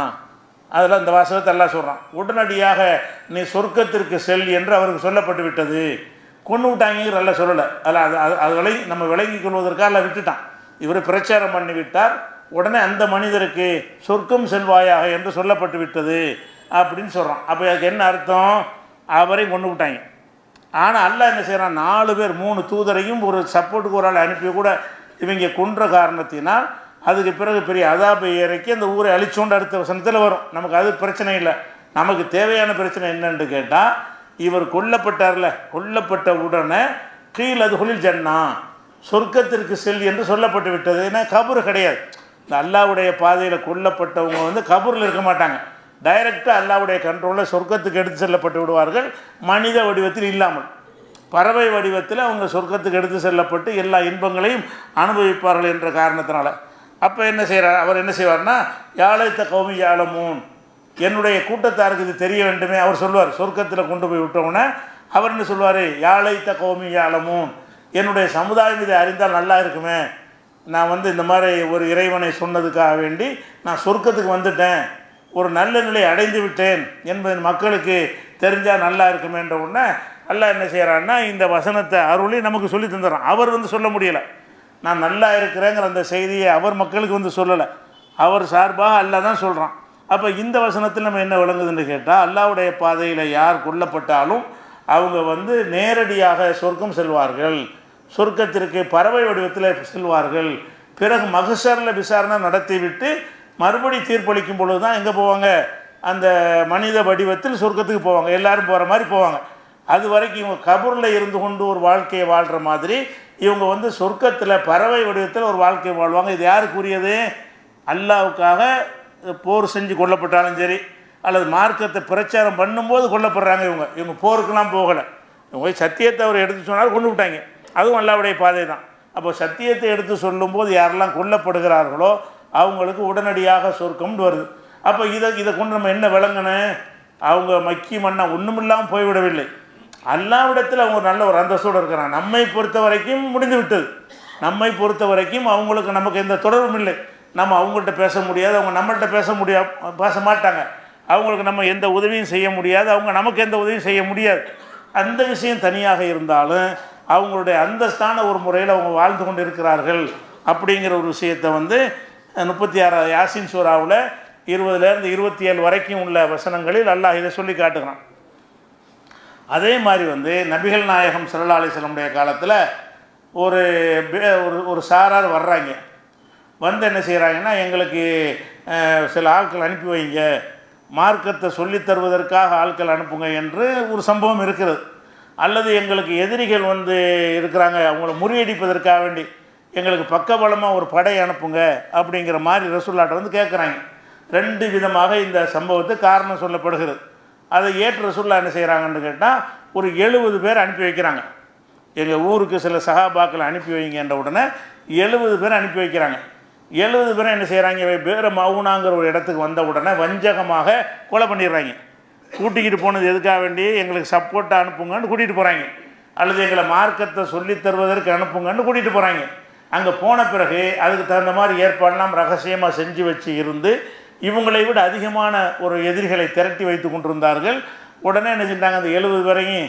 அதில் இந்த வாசகத்தை எல்லாம் சொல்கிறான், உடனடியாக நீ சொர்க்கத்திற்கு செல் என்று அவருக்கு சொல்லப்பட்டு விட்டது. கொண்டு விட்டாங்கிற எல்லாம் சொல்லலை. அதில் அது நம்ம விளங்கி கொள்வதற்காக எல்லாம் விட்டுட்டான். இவர் பிரச்சாரம் பண்ணிவிட்டார், உடனே அந்த மனிதருக்கு சொர்க்கம் செல்வாயாக என்று சொல்லப்பட்டு விட்டது அப்படின்னு சொல்கிறான். அப்போ அதுக்கு என்ன அர்த்தம்? அவரையும் கொண்டு விட்டாங்க. ஆனால் அல்லாஹ் என்ன செய்கிறான், 4 பேர் 3 தூதரையும் ஒரு சப்போர்ட்டுக்கு ஒரு ஆள் அனுப்பி கூட இவங்க கொன்ற காரணத்தினால் அதுக்கு பிறகு பெரிய அதாபை இறக்கி அந்த ஊரை அழிச்சோண்டு அடுத்த வசனத்தில் வரும். நமக்கு அது பிரச்சனை இல்லை. நமக்கு தேவையான பிரச்சனை என்னன்னு கேட்டால், இவர் கொல்லப்பட்டார்ல, கொல்லப்பட்ட உடனே கீழ் அது ஹொலில் ஜன்னா, சொர்க்கத்திற்கு செல் என்று சொல்லப்பட்டு விட்டது. ஏன்னா கபரு கிடையாது. இந்த அல்லாவுடைய பாதையில் கொல்லப்பட்டவங்க வந்து கபூரில் இருக்க மாட்டாங்க. டைரெக்டாக அல்லாவுடைய கண்ட்ரோலில் சொர்க்கத்துக்கு எடுத்து செல்லப்பட்டு விடுவார்கள். மனித வடிவத்தில் இல்லாமல் பறவை வடிவத்தில் அவங்க சொர்க்கத்துக்கு எடுத்து செல்லப்பட்டு எல்லா இன்பங்களையும் அனுபவிப்பார்கள் என்ற காரணத்தினால. அப்போ என்ன செய்கிறார், அவர் என்ன செய்வார்னா, யாழைத்த கௌமி யாழமூன், என்னுடைய கூட்டத்தாருக்கு இது தெரிய வேண்டுமே. அவர் சொல்லுவார், சொர்க்கத்தில் கொண்டு போய் விட்டவுடனே அவர் என்ன சொல்லுவார், யாழைத்த கௌமி யாழமூன், என்னுடைய சமுதாயம் இதை அறிந்தால் நல்லா இருக்குமே. நான் வந்து இந்த மாதிரி ஒரு இறைவனை சொன்னதுக்காக வேண்டி நான் சொர்க்கத்துக்கு வந்துட்டேன், ஒரு நல்ல நிலை அடைந்து விட்டேன் என்பது மக்களுக்கு தெரிஞ்சால் நல்லா இருக்குமேன்ற உடனே அல்லாஹ் என்ன செய்கிறான்னா, இந்த வசனத்தை அருளி நமக்கு சொல்லி தந்துடுறான். அவர் வந்து சொல்ல முடியலை, நான் நல்லா இருக்கிறேங்கிற அந்த செய்தியை அவர் மக்களுக்கு வந்து சொல்லலை, அவர் சார்பாக அல்லாஹ் தான் சொல்கிறான். அப்போ இந்த வசனத்தில் நம்ம என்ன விளங்குதுன்னு கேட்டால், அல்லாஹ்வுடைய பாதையில் யார் கொல்லப்பட்டாலும் அவங்க வந்து நேரடியாக சொர்க்கம் செல்வார்கள், சொர்க்கத்திற்கு பறவை வடிவத்தில் செல்வார்கள். பிறகு மகசரில் விசாரணை நடத்திவிட்டு மறுபடி தீர்ப்பளிக்கும் பொழுது தான் எங்கே போவாங்க, அந்த மனித வடிவத்தில் சொர்க்கத்துக்கு போவாங்க. எல்லோரும் போகிற மாதிரி போவாங்க. அது வரைக்கும் இவங்க கபூரில் இருந்து கொண்டு ஒரு வாழ்க்கையை வாழ்கிற மாதிரி இவங்க வந்து சொர்க்கத்தில் பறவை வடிவத்தில் ஒரு வாழ்க்கையை வாழ்வாங்க. இது யாருக்குரியது? அல்லாவுக்காக போர் செஞ்சு கொல்லப்பட்டாலும் சரி, அல்லது மார்க்கத்தை பிரச்சாரம் பண்ணும்போது கொல்லப்படுறாங்க. இவங்க போருக்கெல்லாம் போகலை. இவங்க சத்தியத்தை அவர் எடுத்து சொன்னாலும் கொண்டு விட்டாங்க. அதுவும் அல்லாவுடைய பாதை தான். அப்போ சத்தியத்தை எடுத்து சொல்லும்போது யாரெல்லாம் கொல்லப்படுகிறார்களோ அவங்களுக்கு உடனடியாக சொர்க்கம்னு வருது. அப்போ இதை கொண்டு நம்ம என்ன விளங்கணும், அவங்க மக்கி மண்ணை ஒன்றுமில்லாமல் போய்விடவில்லை. அல்லாவிடத்தில் அவங்க நல்ல ஒரு அந்தஸ்தோடு இருக்கிறாங்க. நம்மை பொறுத்த வரைக்கும் முடிந்து விட்டது. நம்மை பொறுத்த வரைக்கும் அவங்களுக்கு நமக்கு எந்த தொடர்பும் இல்லை. நம்ம அவங்கள்ட்ட பேச முடியாது, அவங்க நம்மள்கிட்ட பேச மாட்டாங்க. அவங்களுக்கு நம்ம எந்த உதவியும் செய்ய முடியாது, அவங்க நமக்கு எந்த உதவியும் செய்ய முடியாது. அந்த விஷயம் தனியாக இருந்தாலும் அவங்களுடைய அந்தஸ்தான ஒரு முறையில் அவங்க வாழ்ந்து கொண்டு இருக்கிறார்கள் அப்படிங்கிற ஒரு விஷயத்தை வந்து 36 யாசின் சூராவில் 20லேருந்து 27 வரைக்கும் உள்ள வசனங்களில் அல்லாஹ் இதை சொல்லி காட்டுகிறான். அதே மாதிரி வந்து நபிகள் நாயகம் ஸல்லல்லாஹு அலைஹி வஸல்லம் காலத்தில் ஒரு சாரார் வர்றாங்க. வந்து என்ன செய்கிறாங்கன்னா, எங்களுக்கு சில ஆட்கள் அனுப்பி வைங்க, மார்க்கத்தை சொல்லித் தருவதற்காக ஆட்கள் அனுப்புங்க என்று ஒரு சம்பவம் இருக்கிறது. அல்லது எங்களுக்கு எதிரிகள் வந்து இருக்கிறாங்க, அவங்கள முறியடிப்பதற்காக வேண்டி எங்களுக்கு பக்கபலமாக ஒரு படை அனுப்புங்க அப்படிங்கிற மாதிரி ரசூலுல்லாஹ்ட்ட வந்து கேட்குறாங்க. 2 விதமாக இந்த சம்பவத்துக்கு காரணம் சொல்லப்படுகிறது. அதை ஏற்று ரசூலுல்லாஹ் என்ன செய்கிறாங்கன்னு கேட்டால், ஒரு 70 பேர் அனுப்பி வைக்கிறாங்க. எங்கள் ஊருக்கு சில சஹாபாக்களை அனுப்பி வைங்கன்ற உடனே 70 பேர் அனுப்பி வைக்கிறாங்க. 70 பேரை என்ன செய்கிறாங்க, பேர மவுனாங்கிற ஒரு இடத்துக்கு வந்த உடனே வஞ்சகமாக கொலை பண்ணிடுறாங்க. கூட்டிக்கிட்டு போனது எதுக்காக வேண்டி, எங்களுக்கு சப்போர்ட்டாக அனுப்புங்கன்னு கூட்டிகிட்டு போகிறாங்க, அல்லது எங்களை மார்க்கத்தை சொல்லித் தருவதற்கு அனுப்புங்கன்னு கூட்டிகிட்டு போகிறாங்க. அங்கே போன பிறகு அதுக்கு தகுந்த மாதிரி ஏற்பாடெல்லாம் ரகசியமாக செஞ்சு வச்சு இருந்து இவங்களை விட அதிகமான ஒரு எதிரிகளை திரட்டி வைத்து கொண்டிருந்தார்கள். உடனே என்ன செஞ்சாங்க, அந்த 70 பேரையும்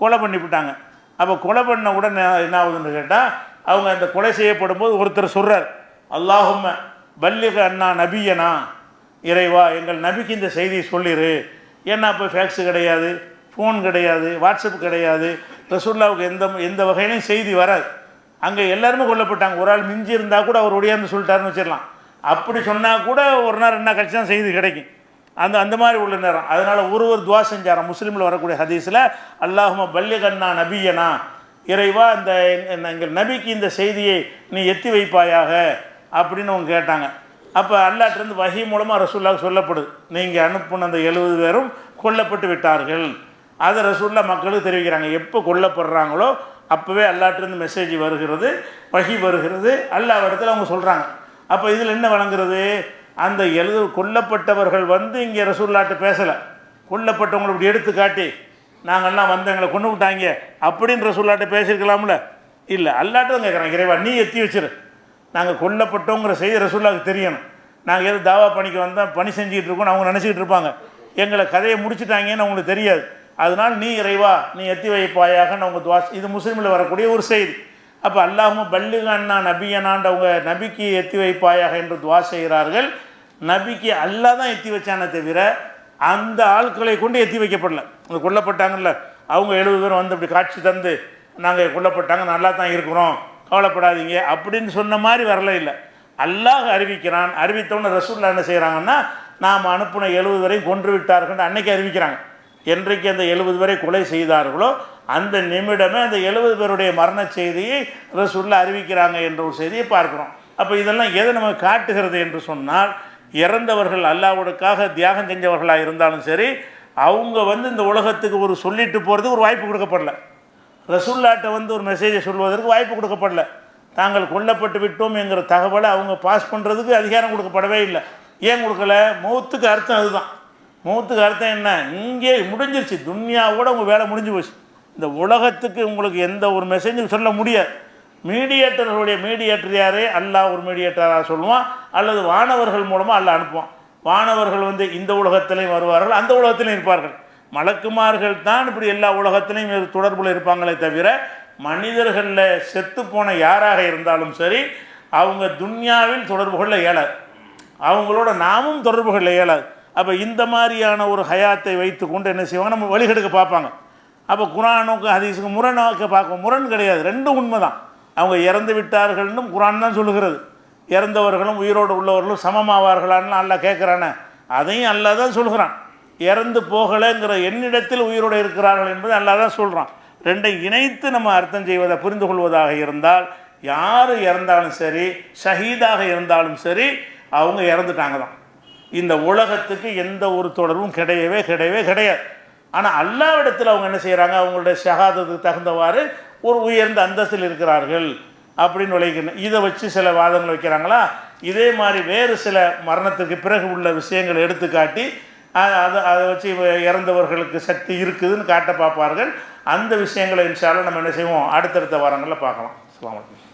கொலை பண்ணிவிட்டாங்க. அப்போ கொலை பண்ண உடனே என்ன ஆகுதுன்னு கேட்டால், அவங்க அந்த கொலை செய்யப்படும் போது ஒருத்தர் சொல்கிறார், அல்லாஹும்ம பல்லிக அண்ணா நபியனா, இறைவா எங்கள் நபிக்கு இந்த செய்தியை சொல்லிடு. ஏன்னா இப்போ ஃபேக்ஸு கிடையாது, ஃபோன் கிடையாது, வாட்ஸ்அப் கிடையாது, ரசூலுல்லாஹ்வுக்கு எந்த வகையிலையும் செய்தி வராது. அங்கே எல்லாருமே கொல்லப்பட்டாங்க. ஒரு ஆள் மிஞ்சி இருந்தால் கூட அவர் ஒடியாந்து சொல்லிட்டாருன்னு வச்சிடலாம். அப்படி சொன்னால் கூட ஒரு நாள் 2 நாள் கழிச்சு தான் செய்தி கிடைக்கும். அந்த மாதிரி உள்ள நேரம். அதனால் ஒருவர் துவா செஞ்சாராம். முஸ்லீமில் வரக்கூடிய ஹதீஸில், அல்லாஹும்ம பல்லிகன்னா நபியனா, இறைவா இந்த எங்கள் நபிக்கு இந்த செய்தியை நீ எத்தி வைப்பாயாக அப்படின்னு அவங்க கேட்டாங்க. அப்போ அல்லாஹ்ட்டேருந்து வஹி மூலமாக ரசூலுல்லாஹ்வுக்கு சொல்லப்படுது, நீங்கள் அனுப்புன அந்த 70 பேரும் கொல்லப்பட்டு விட்டார்கள். அதை ரசூலுல்லாஹ் மக்களுக்கு தெரிவிக்கிறாங்க. எப்போ கொல்லப்படுறாங்களோ அப்போவே அல்லாஹ்ட்டேருந்து மெசேஜ் வருகிறது, வஹி வருகிறது, அல்லாஹ் இடத்துல அவங்க சொல்கிறாங்க. அப்போ இதில் என்ன வழங்குறது, அந்த கொல்லப்பட்டவர்கள் வந்து இங்கே ரசூலுல்லாஹ்ட்ட பேசலை, கொல்லப்பட்டவங்களை இப்படி எடுத்து காட்டி நாங்கள்லாம் வந்து எங்களை கொண்டு விட்டாங்க அப்படின்னு ரசூலுல்லாஹ்ட்ட பேசியிருக்கலாம்ல. இல்லை, அல்லாஹ்ட்ட தான் கேட்குறாங்க, இறைவா நீ எத்தி வச்சிரு, நாங்கள் கொல்லப்பட்டோங்கிற செய்தி ரசூலுல்லாஹ்வுக்கு தெரியணும். நாங்கள் எது தாவா பணிக்கு வந்தால் பணி செஞ்சுக்கிட்டு இருக்கோம்னு அவங்க நினச்சிக்கிட்டு இருப்பாங்க. எங்களை கதையை முடிச்சுட்டாங்கன்னு அவங்களுக்கு தெரியாது. அதனால் நீ இறைவா நீ எத்தி வைப்பாயாக அவங்க துவா. இது முஸ்லீமில் வரக்கூடிய ஒரு செய்தி. அப்போ அல்லாஹும்ம பல்லிக் அன்னா நபியனாண்டவங்க நபிக்கு எத்தி வைப்பாயாக என்று துவா செய்கிறார்கள். நபிக்கு அல்லாஹ் தான் எத்தி வச்சானே தவிர அந்த ஆட்களை கொண்டு எத்தி வைக்கப்படல. அந்த கொல்லப்பட்டாங்கல்ல அவங்க 70 பேர் வந்து அப்படி காட்சி தந்து நாங்கள் கொல்லப்பட்டாங்க, நல்லா தான் இருக்கிறோம், கவலைப்படாதீங்க அப்படின்னு சொன்ன மாதிரி வரல. இல்லை, அல்லாஹ் அறிவிக்கிறான். அறிவித்தவொன்னு ரசூலுல்லாஹ் என்ன செய்கிறாங்கன்னா, நாம் அனுப்பின 70 வரையும் கொன்று விட்டார்கள் அன்னைக்கு அறிவிக்கிறாங்க. என்றைக்கு அந்த 70 பேரை கொலை செய்தார்களோ அந்த நிமிடமே அந்த 70 பேருடைய மரண செய்தியை ரசூலுல்லாஹ் அறிவிக்கிறாங்க என்ற ஒரு செய்தியை பார்க்குறோம். அப்போ இதெல்லாம் எதை நம்ம காட்டுகிறது என்று சொன்னால், இறந்தவர்கள் அல்லாஹ்வுக்காக தியாகம் செஞ்சவர்களாக இருந்தாலும் சரி, அவங்க வந்து இந்த உலகத்துக்கு ஒரு சொல்லிட்டு போகிறதுக்கு ஒரு வாய்ப்பு கொடுக்கப்படல. ரசூலுல்லாஹ்ட்ட வந்து ஒரு மெசேஜை சொல்வதற்கு வாய்ப்பு கொடுக்கப்படல. தாங்கள் கொல்லப்பட்டு விட்டோம் என்கிற தகவலை அவங்க பாஸ் பண்ணுறதுக்கு அதிகாரம் கொடுக்கப்படவே இல்லை. ஏன் கொடுக்கல? மௌத்துக்கு அர்த்தம் அதுதான். மௌத்துக்கு அர்த்தம் என்ன? இங்கே முடிஞ்சிருச்சு, துன்யாவோட உங்கள் வேலை முடிஞ்சு போச்சு. இந்த உலகத்துக்கு உங்களுக்கு எந்த ஒரு மெசேஜும் சொல்ல முடியாது. மீடியேட்டர் யாரே? அல்லாஹ் ஒரு மீடியேட்டராக சொல்லுவான், அல்லது வானவர்கள் மூலமாக அல்லாஹ் அனுப்புவான். வானவர்கள் வந்து இந்த உலகத்திலையும் வருவார்கள், அந்த உலகத்திலையும் இருப்பார்கள். மலக்குமார்கள் தான் இப்படி எல்லா உலகத்திலையும் தொடர்பில் இருப்பாங்களே தவிர, மனிதர்களில் செத்து போன யாராக இருந்தாலும் சரி அவங்க துன்யாவில் தொடர்பு கொள்ள இயலாது, அவங்களோட நாமும் தொடர்பு கொள்ள இயலாது. அப்போ இந்த மாதிரியான ஒரு ஹயாத்தை வைத்து கொண்டு என்ன செய்வாங்க, நம்ம வழிகெடுக்க பார்ப்பாங்க. அப்போ குரானுக்கு ஹதீஸுக்கு முரணாக்க பார்க்க முரண் கிடையாது, ரெண்டும் உண்மை தான். அவங்க இறந்து விட்டார்கள்னும் குரான் தான் சொல்லுகிறது. இறந்தவர்களும் உயிரோடு உள்ளவர்களும் சமமாவார்களான்னு அல்லாஹ் கேட்குறானே, அதையும் அல்லாஹ் தான் சொல்கிறான். இறந்து போகலைங்கிற என்னிடத்தில் உயிரோடு இருக்கிறார்கள் என்பது அல்லாஹ் தான் சொல்கிறான். ரெண்டை இணைத்து நம்ம அர்த்தம் செய்வதை புரிந்து கொள்வதாக இருந்தால், யார் இறந்தாலும் சரி, ஷஹீதாக இருந்தாலும் சரி, அவங்க இறந்துட்டாங்க தான். இந்த உலகத்துக்கு எந்த ஒரு தொடர்பும் கிடையவே கிடையாது. ஆனால் அல்லாஹ்விடத்தில் அவங்க என்ன செய்கிறாங்க, அவங்களுடைய ஷஹாதத்துக்கு தகுந்தவாறு ஒரு உயர்ந்த அந்தஸ்தில் இருக்கிறார்கள் அப்படின்னு விளைக்கணும். இதை வச்சு சில வாதங்கள் வைக்கிறாங்களா? இதே மாதிரி வேறு சில மரணத்துக்கு பிறகு உள்ள விஷயங்களை எடுத்துக்காட்டி அதை வச்சு இறந்தவர்களுக்கு சக்தி இருக்குதுன்னு காட்ட பார்ப்பார்கள். அந்த விஷயங்களை இன்ஷா அல்லாஹ் நம்ம என்ன செய்வோம், அடுத்தடுத்த வாரங்களில் பார்க்கலாம். அஸ்ஸலாமு அலைக்கும்.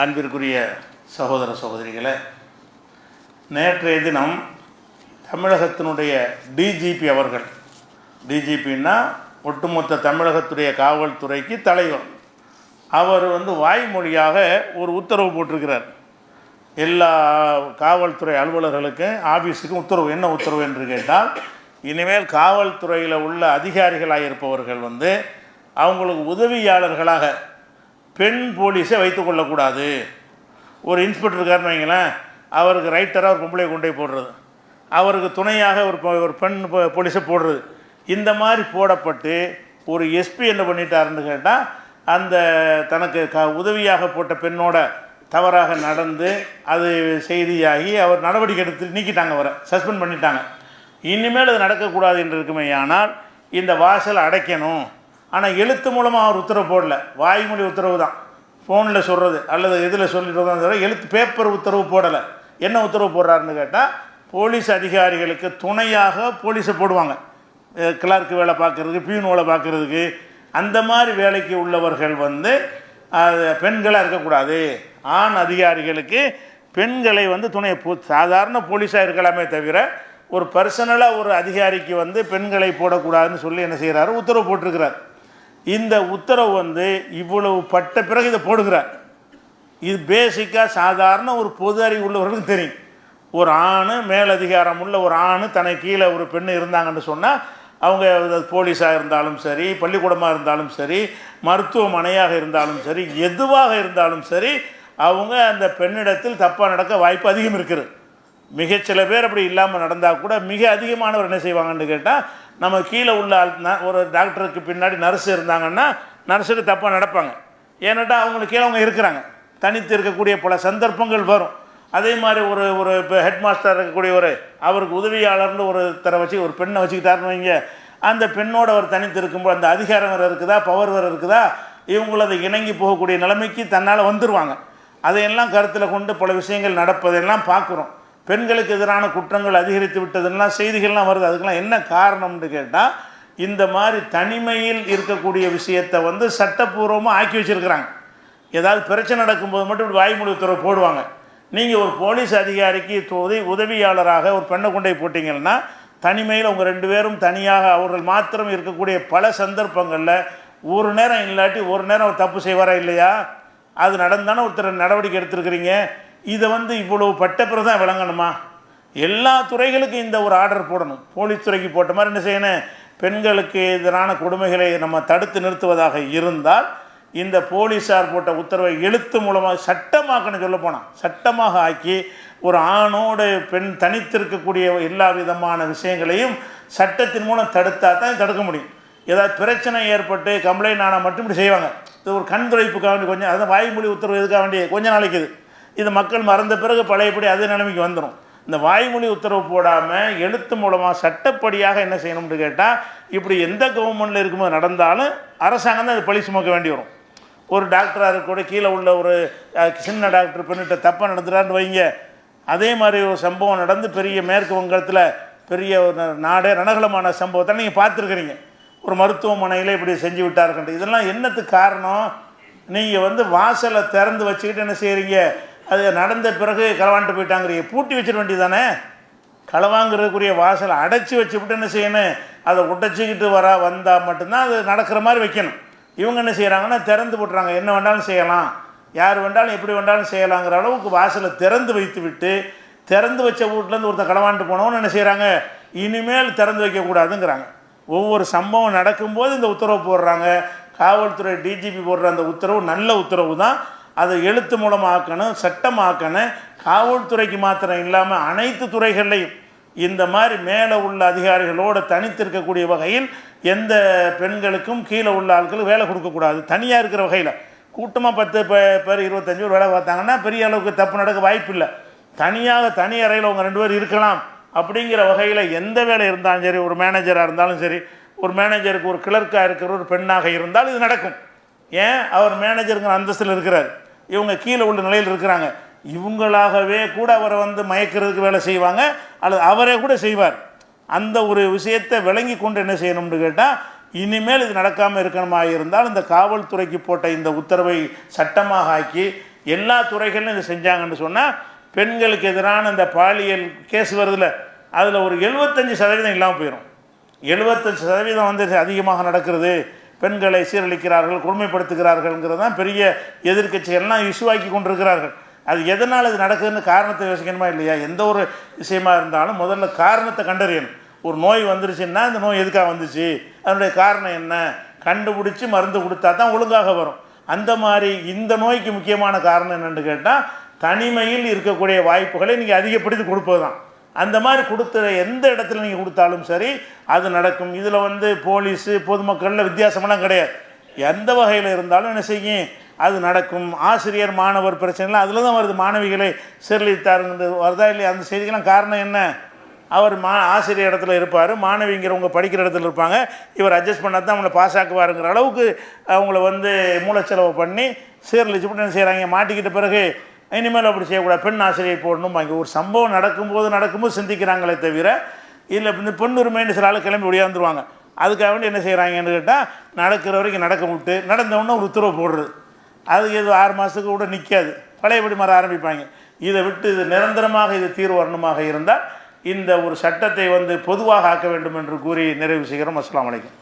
அன்பிற்குரிய சகோதர சகோதரிகளை, நேற்றைய தினம் தமிழகத்தினுடைய டிஜிபி அவர்கள், டிஜிபின்னா ஒட்டுமொத்த தமிழகத்துடைய காவல்துறைக்கு தலைவர், அவர் வந்து வாய்மொழியாக ஒரு உத்தரவு போட்டிருக்கிறார். எல்லா காவல்துறை அலுவலர்களுக்கும் ஆஃபீஸுக்கும் உத்தரவு. என்ன உத்தரவு என்று கேட்டால், இனிமேல் காவல்துறையில் உள்ள அதிகாரிகளாக இருப்பவர்கள் வந்து அவங்களுக்கு உதவியாளர்களாக பெண் போலீஸை வைத்து கொள்ளக்கூடாது. ஒரு இன்ஸ்பெக்டர் இருக்காருன்னு வைங்களேன், அவருக்கு ரைட்டராக ஒரு பொம்பளை கொண்டு போய் போடுறது, அவருக்கு துணையாக ஒரு பெண் போலீஸை போடுறது, இந்த மாதிரி போடப்பட்டு ஒரு எஸ்பி என்ன பண்ணிட்டாருன்னு கேட்டால், அந்த தனக்கு உதவியாக போட்ட பெண்ணோட தவறாக நடந்து அது செய்தியாகி அவர் நடவடிக்கை எடுத்து நீக்கிட்டாங்க, அவரை சஸ்பெண்ட் பண்ணிட்டாங்க. இனிமேல் அது நடக்கக்கூடாது என்று இருக்குமே. ஆனால் இந்த வாசலை அடைக்கணும். ஆனால் எழுத்து மூலமாக அவர் உத்தரவு போடல, வாய்மொழி உத்தரவு தான், ஃபோனில் சொல்கிறது அல்லது இதில் சொல்லிட்டு தான் தவிர எழுத்து பேப்பர் உத்தரவு போடலை. என்ன உத்தரவு போடுறாருன்னு கேட்டால், போலீஸ் அதிகாரிகளுக்கு துணையாக போலீஸை போடுவாங்க, கிளார்க்கு வேலை பார்க்குறதுக்கு, பியூன் வேலை பார்க்குறதுக்கு, அந்த மாதிரி வேலைக்கு உள்ளவர்கள் வந்து பெண்களாக இருக்கக்கூடாது. ஆண் அதிகாரிகளுக்கு பெண்களை வந்து துணை, சாதாரண போலீஸாக இருக்கலாமே தவிர ஒரு பர்சனலாக ஒரு அதிகாரிக்கு வந்து பெண்களை போடக்கூடாதுன்னு சொல்லி என்ன செய்கிறாரு, உத்தரவு போட்டிருக்கிறார். இந்த உத்தரவு வந்து இவ்வளவு பட்ட பிறகு இதை போடுகிறார். இது பேசிக்காக சாதாரண ஒரு பொது அறிவு உள்ளவர்களுக்கு தெரியும். ஒரு ஆண், மேலதிகாரம் உள்ள ஒரு ஆண் தனக்கு கீழே ஒரு பெண் இருந்தாங்கன்னு சொன்னால், அவங்க போலீஸாக இருந்தாலும் சரி, பள்ளிக்கூடமாக இருந்தாலும் சரி, மருத்துவமனையாக இருந்தாலும் சரி, எதுவாக இருந்தாலும் சரி, அவங்க அந்த பெண்ணிடத்தில் தப்பாக நடக்க வாய்ப்பு அதிகம் இருக்குது. மிகச்சில பேர் அப்படி இல்லாமல் நடந்தால் கூட மிக அதிகமானவர் என்ன செய்வாங்கன்னு கேட்டால், நம்ம கீழே உள்ள ஒரு டாக்டருக்கு பின்னாடி நர்ஸ் இருந்தாங்கன்னா நர்ஸுக்கு தப்பாக நடப்பாங்க. ஏன்னாட்டா அவங்களுக்கு கீழே அவங்க இருக்கிறாங்க, தனித்து இருக்கக்கூடிய பல சந்தர்ப்பங்கள் வரும். அதே மாதிரி ஒரு இப்போ ஹெட் மாஸ்டர் இருக்கக்கூடிய அவருக்கு உதவியாளர்னு ஒருத்தரை வச்சு ஒரு பெண்ணை வச்சுக்கிட்டாருன்னு வைங்க, அந்த பெண்ணோட அவர் தனித்து இருக்கும்போது அந்த அதிகாரம் வேறு இருக்குதா, பவர் வேறு இருக்குதா, இவங்களும் அதை இணங்கி போகக்கூடிய நிலைமைக்கு தன்னால் வந்துடுவாங்க. அதையெல்லாம் கருத்தில் கொண்டு பல விஷயங்கள் நடப்பதெல்லாம் பார்க்குறோம். பெண்களுக்கு எதிரான குற்றங்கள் அதிகரித்து விட்டதுலாம் செய்திகள்லாம் வருது. அதுக்கெல்லாம் என்ன காரணம்னு கேட்டால், இந்த மாதிரி தனிமையில் இருக்கக்கூடிய விஷயத்தை வந்து சட்டப்பூர்வமாக ஆக்கி வச்சுருக்கிறாங்க. ஏதாவது பிரச்சனை நடக்கும்போது மட்டும் இப்படி வாய்மொழி உத்தரவு போடுவாங்க. நீங்கள் ஒரு போலீஸ் அதிகாரிக்கு உதவியாளராக ஒரு பெண்ணை கொண்டே போட்டிங்கன்னா தனிமையில் அவங்க 2 பேரும் தனியாக அவர்கள் மாத்திரம் இருக்கக்கூடிய பல சந்தர்ப்பங்களில் ஒரு நேரம் இல்லாட்டி ஒரு நேரம் அவர் தப்பு செய்வாரா இல்லையா? அது நடந்தானே ஒருத்தர் நடவடிக்கை எடுத்துருக்கிறீங்க. இதை இவ்வளவு பட்ட பிறகு தான் விளங்கணுமா? எல்லா துறைகளுக்கும் இந்த ஒரு ஆர்டர் போடணும். போலீஸ் துறைக்கு போட்ட மாதிரி என்ன செய்யணும்? பெண்களுக்கு எதிரான கொடுமைகளை நம்ம தடுத்து நிறுத்துவதாக இருந்தால் இந்த போலீஸார் போட்ட உத்தரவை எழுத்து மூலமாக சட்டமாக்கணும். சொல்ல போனால் சட்டமாக ஆக்கி ஒரு ஆணோடு பெண் தனித்திருக்கக்கூடிய எல்லா விதமான விஷயங்களையும் சட்டத்தின் மூலம் தடுத்தா தான் தடுக்க முடியும். ஏதாவது பிரச்சனை ஏற்பட்டு கம்ப்ளைண்ட் ஆனால் மட்டும் இப்படி செய்வாங்க. இது ஒரு கண் துடைப்புக்காக வேண்டி கொஞ்சம், அதான் வாய்மொழி உத்தரவு எதுக்காக வேண்டிய கொஞ்சம் நாளைக்கு இது மக்கள் மறந்த பிறகு பழையபடி அதே நிலைமைக்கு வந்துடும். இந்த வாய்மொழி உத்தரவு போடாமல் எழுத்து மூலமாக சட்டப்படியாக என்ன செய்யணும்னு கேட்டால், இப்படி எந்த கவர்மெண்ட்டில் இருக்கும்போது நடந்தாலும் அரசாங்கம் தான் அது பழி சுமக்க வேண்டி வரும். ஒரு டாக்டராக கூட கீழே உள்ள ஒரு சின்ன டாக்டர் பெண்ணிட்ட தப்பாக நடந்துடான்னு வைங்க, அதே மாதிரி ஒரு சம்பவம் நடந்து பெரிய மேற்கு வங்கத்தில் பெரிய ஒரு நாடே ரணகலமான சம்பவத்தை நீங்கள் பார்த்துருக்குறீங்க. ஒரு மருத்துவமனையில் இப்படி செஞ்சு விட்டார்கள். இதெல்லாம் என்னத்துக்கு காரணம்? நீங்கள் வாசலை திறந்து வச்சுக்கிட்டு என்ன செய்கிறீங்க? அது நடந்த பிறகு களவாண்டு போயிட்டாங்கிறீங்க. பூட்டி வச்சிட வேண்டியதானே? களவாங்கிறதுக்குரிய வாசலை அடைச்சி வச்சுக்கிட்டு என்ன செய்யணும்? அதை உடைச்சிக்கிட்டு வந்தால் மட்டும்தான் அது நடக்கிற மாதிரி வைக்கணும். இவங்க என்ன செய்கிறாங்கன்னா திறந்து போட்டுறாங்க. என்ன வேண்டாலும் செய்யலாம், யார் வேண்டாலும் எப்படி வேண்டாலும் செய்யலாங்கிற அளவுக்கு வாசலை திறந்து வைத்து விட்டு, திறந்து வச்ச வீட்டிலேருந்து ஒருத்தர் களவாண்டு போனவன்னு என்ன செய்கிறாங்க? இனிமேல் திறந்து வைக்கக்கூடாதுங்கிறாங்க. ஒவ்வொரு சம்பவம் நடக்கும்போது இந்த உத்தரவு போடுறாங்க. காவல்துறை டிஜிபி போடுற அந்த உத்தரவு நல்ல உத்தரவு தான். அதை எழுத்து மூலமாக்கணும், சட்டமாக்கணும். காவல்துறைக்கு மாத்திரம் இல்லாமல் அனைத்து துறைகள்லையும் இந்த மாதிரி மேலே உள்ள அதிகாரிகளோடு தனித்திருக்கக்கூடிய வகையில் எந்த பெண்களுக்கும் கீழே உள்ள ஆட்களுக்கு வேலை கொடுக்கக்கூடாது. தனியாக இருக்கிற வகையில் கூட்டமாக 10 பேர் 25 பேர் வேலை பார்த்தாங்கன்னா பெரிய அளவுக்கு தப்பு நடக்க வாய்ப்பு இல்லை. தனியாக தனி அறையில் அவங்க 2 பேர் இருக்கலாம் அப்படிங்கிற வகையில் எந்த வேலை இருந்தாலும் சரி, ஒரு மேனேஜராக இருந்தாலும் சரி, ஒரு மேனேஜருக்கு ஒரு கிளர்க்காக இருக்கிற ஒரு பெண்ணாக இருந்தால் இது நடக்கும். ஏன்? அவர் மேனேஜருங்கிற அந்தஸ்தில் இருக்கிறார், இவங்க கீழே உள்ள நிலையில் இருக்கிறாங்க. இவங்களாகவே கூட அவரை மயக்கிறதுக்கு வேலை செய்வாங்க, அல்லது அவரே கூட செய்வார். அந்த ஒரு விஷயத்தை விளங்கி கொண்டு என்ன செய்யணும்னு கேட்டால், இனிமேல் இது நடக்காமல் இருக்கணுமா இருந்தால் இந்த காவல்துறைக்கு போட்ட இந்த உத்தரவை சட்டமாக ஆக்கி எல்லா துறைகளிலும் இதை செஞ்சாங்கன்னு சொன்னால், பெண்களுக்கு எதிரான இந்த பாலியல் கேஸ் வருதில்ல, அதில் ஒரு 75% இல்லாமல் போயிடும். 75% அதிகமாக நடக்கிறது. பெண்களை சீரழிக்கிறார்கள், கொடுமைப்படுத்துகிறார்கள்ங்கிறது தான் பெரிய எதிர்க்கட்சிகள்லாம் இஷ்யூவாக்கி கொண்டிருக்கிறார்கள். அது எதனால் இது நடக்குதுன்னு காரணத்தை யோசிக்கணுமா இல்லையா? எந்த ஒரு விஷயமா இருந்தாலும் முதல்ல காரணத்தை கண்டறியணும். ஒரு நோய் வந்துருச்சுன்னா இந்த நோய் எதுக்காக வந்துச்சு, அதனுடைய காரணம் என்ன, கண்டுபிடிச்சி மருந்து கொடுத்தா தான் ஒழுங்காக வரும். அந்த மாதிரி இந்த நோய்க்கு முக்கியமான காரணம் என்னென்னு கேட்டால், தனிமையில் இருக்கக்கூடிய வாய்ப்புகளை நீங்கள் அதிகப்படுத்தி கொடுப்பது தான். அந்த மாதிரி கொடுத்த எந்த இடத்துல நீங்கள் கொடுத்தாலும் சரி அது நடக்கும். இதில் போலீஸு பொதுமக்களில் வித்தியாசமெல்லாம் கிடையாது. எந்த வகையில் இருந்தாலும் என்ன செய்யும், அது நடக்கும். ஆசிரியர் மாணவர் பிரச்சனைலாம் அதில் தான் வருது. மாணவிகளை சீரழித்தாருங்கிறது வருதா இல்லையா? அந்த செய்திக்கெல்லாம் காரணம் என்ன? அவர் ஆசிரியர் இடத்துல இருப்பார், மாணவிங்கிறவங்க படிக்கிற இடத்துல இருப்பாங்க. இவர் அட்ஜஸ்ட் பண்ணால் தான் அவங்கள பாஸ் ஆக்குவாருங்கிற அளவுக்கு அவங்கள மூளைச்செலவு பண்ணி சீரழிச்சு போட்டு என்ன செய்கிறாங்க, மாட்டிக்கிட்ட பிறகு இனிமேல் அப்படி செய்யக்கூடாது, பெண் ஆசிரியர் போடணும். அங்கே ஒரு சம்பவம் நடக்கும்போது சிந்திக்கிறாங்களே தவிர இல்லை இந்த பெண்ணுரிமைன்னு சில ஆள் கிளம்பி ஒடியாந்துருவாங்க. அதுக்காக வேண்டி என்ன செய்கிறாங்கன்னு கேட்டால், நடக்கிற வரைக்கும் நடக்க விட்டு நடந்தவுடனே ஒரு உத்தரவு போடுறது. அது எது 6 மாதத்துக்கு கூட நிற்காது, பழையபடி மாற ஆரம்பிப்பாங்க. இதை விட்டு இது நிரந்தரமாக இது தீர்வு வரணுமாக இருந்தால் இந்த ஒரு சட்டத்தை பொதுவாக ஆக்க வேண்டும் என்று கூறி நிறைவு செய்கிறோம். அஸ்ஸலாமு அலைக்கும்.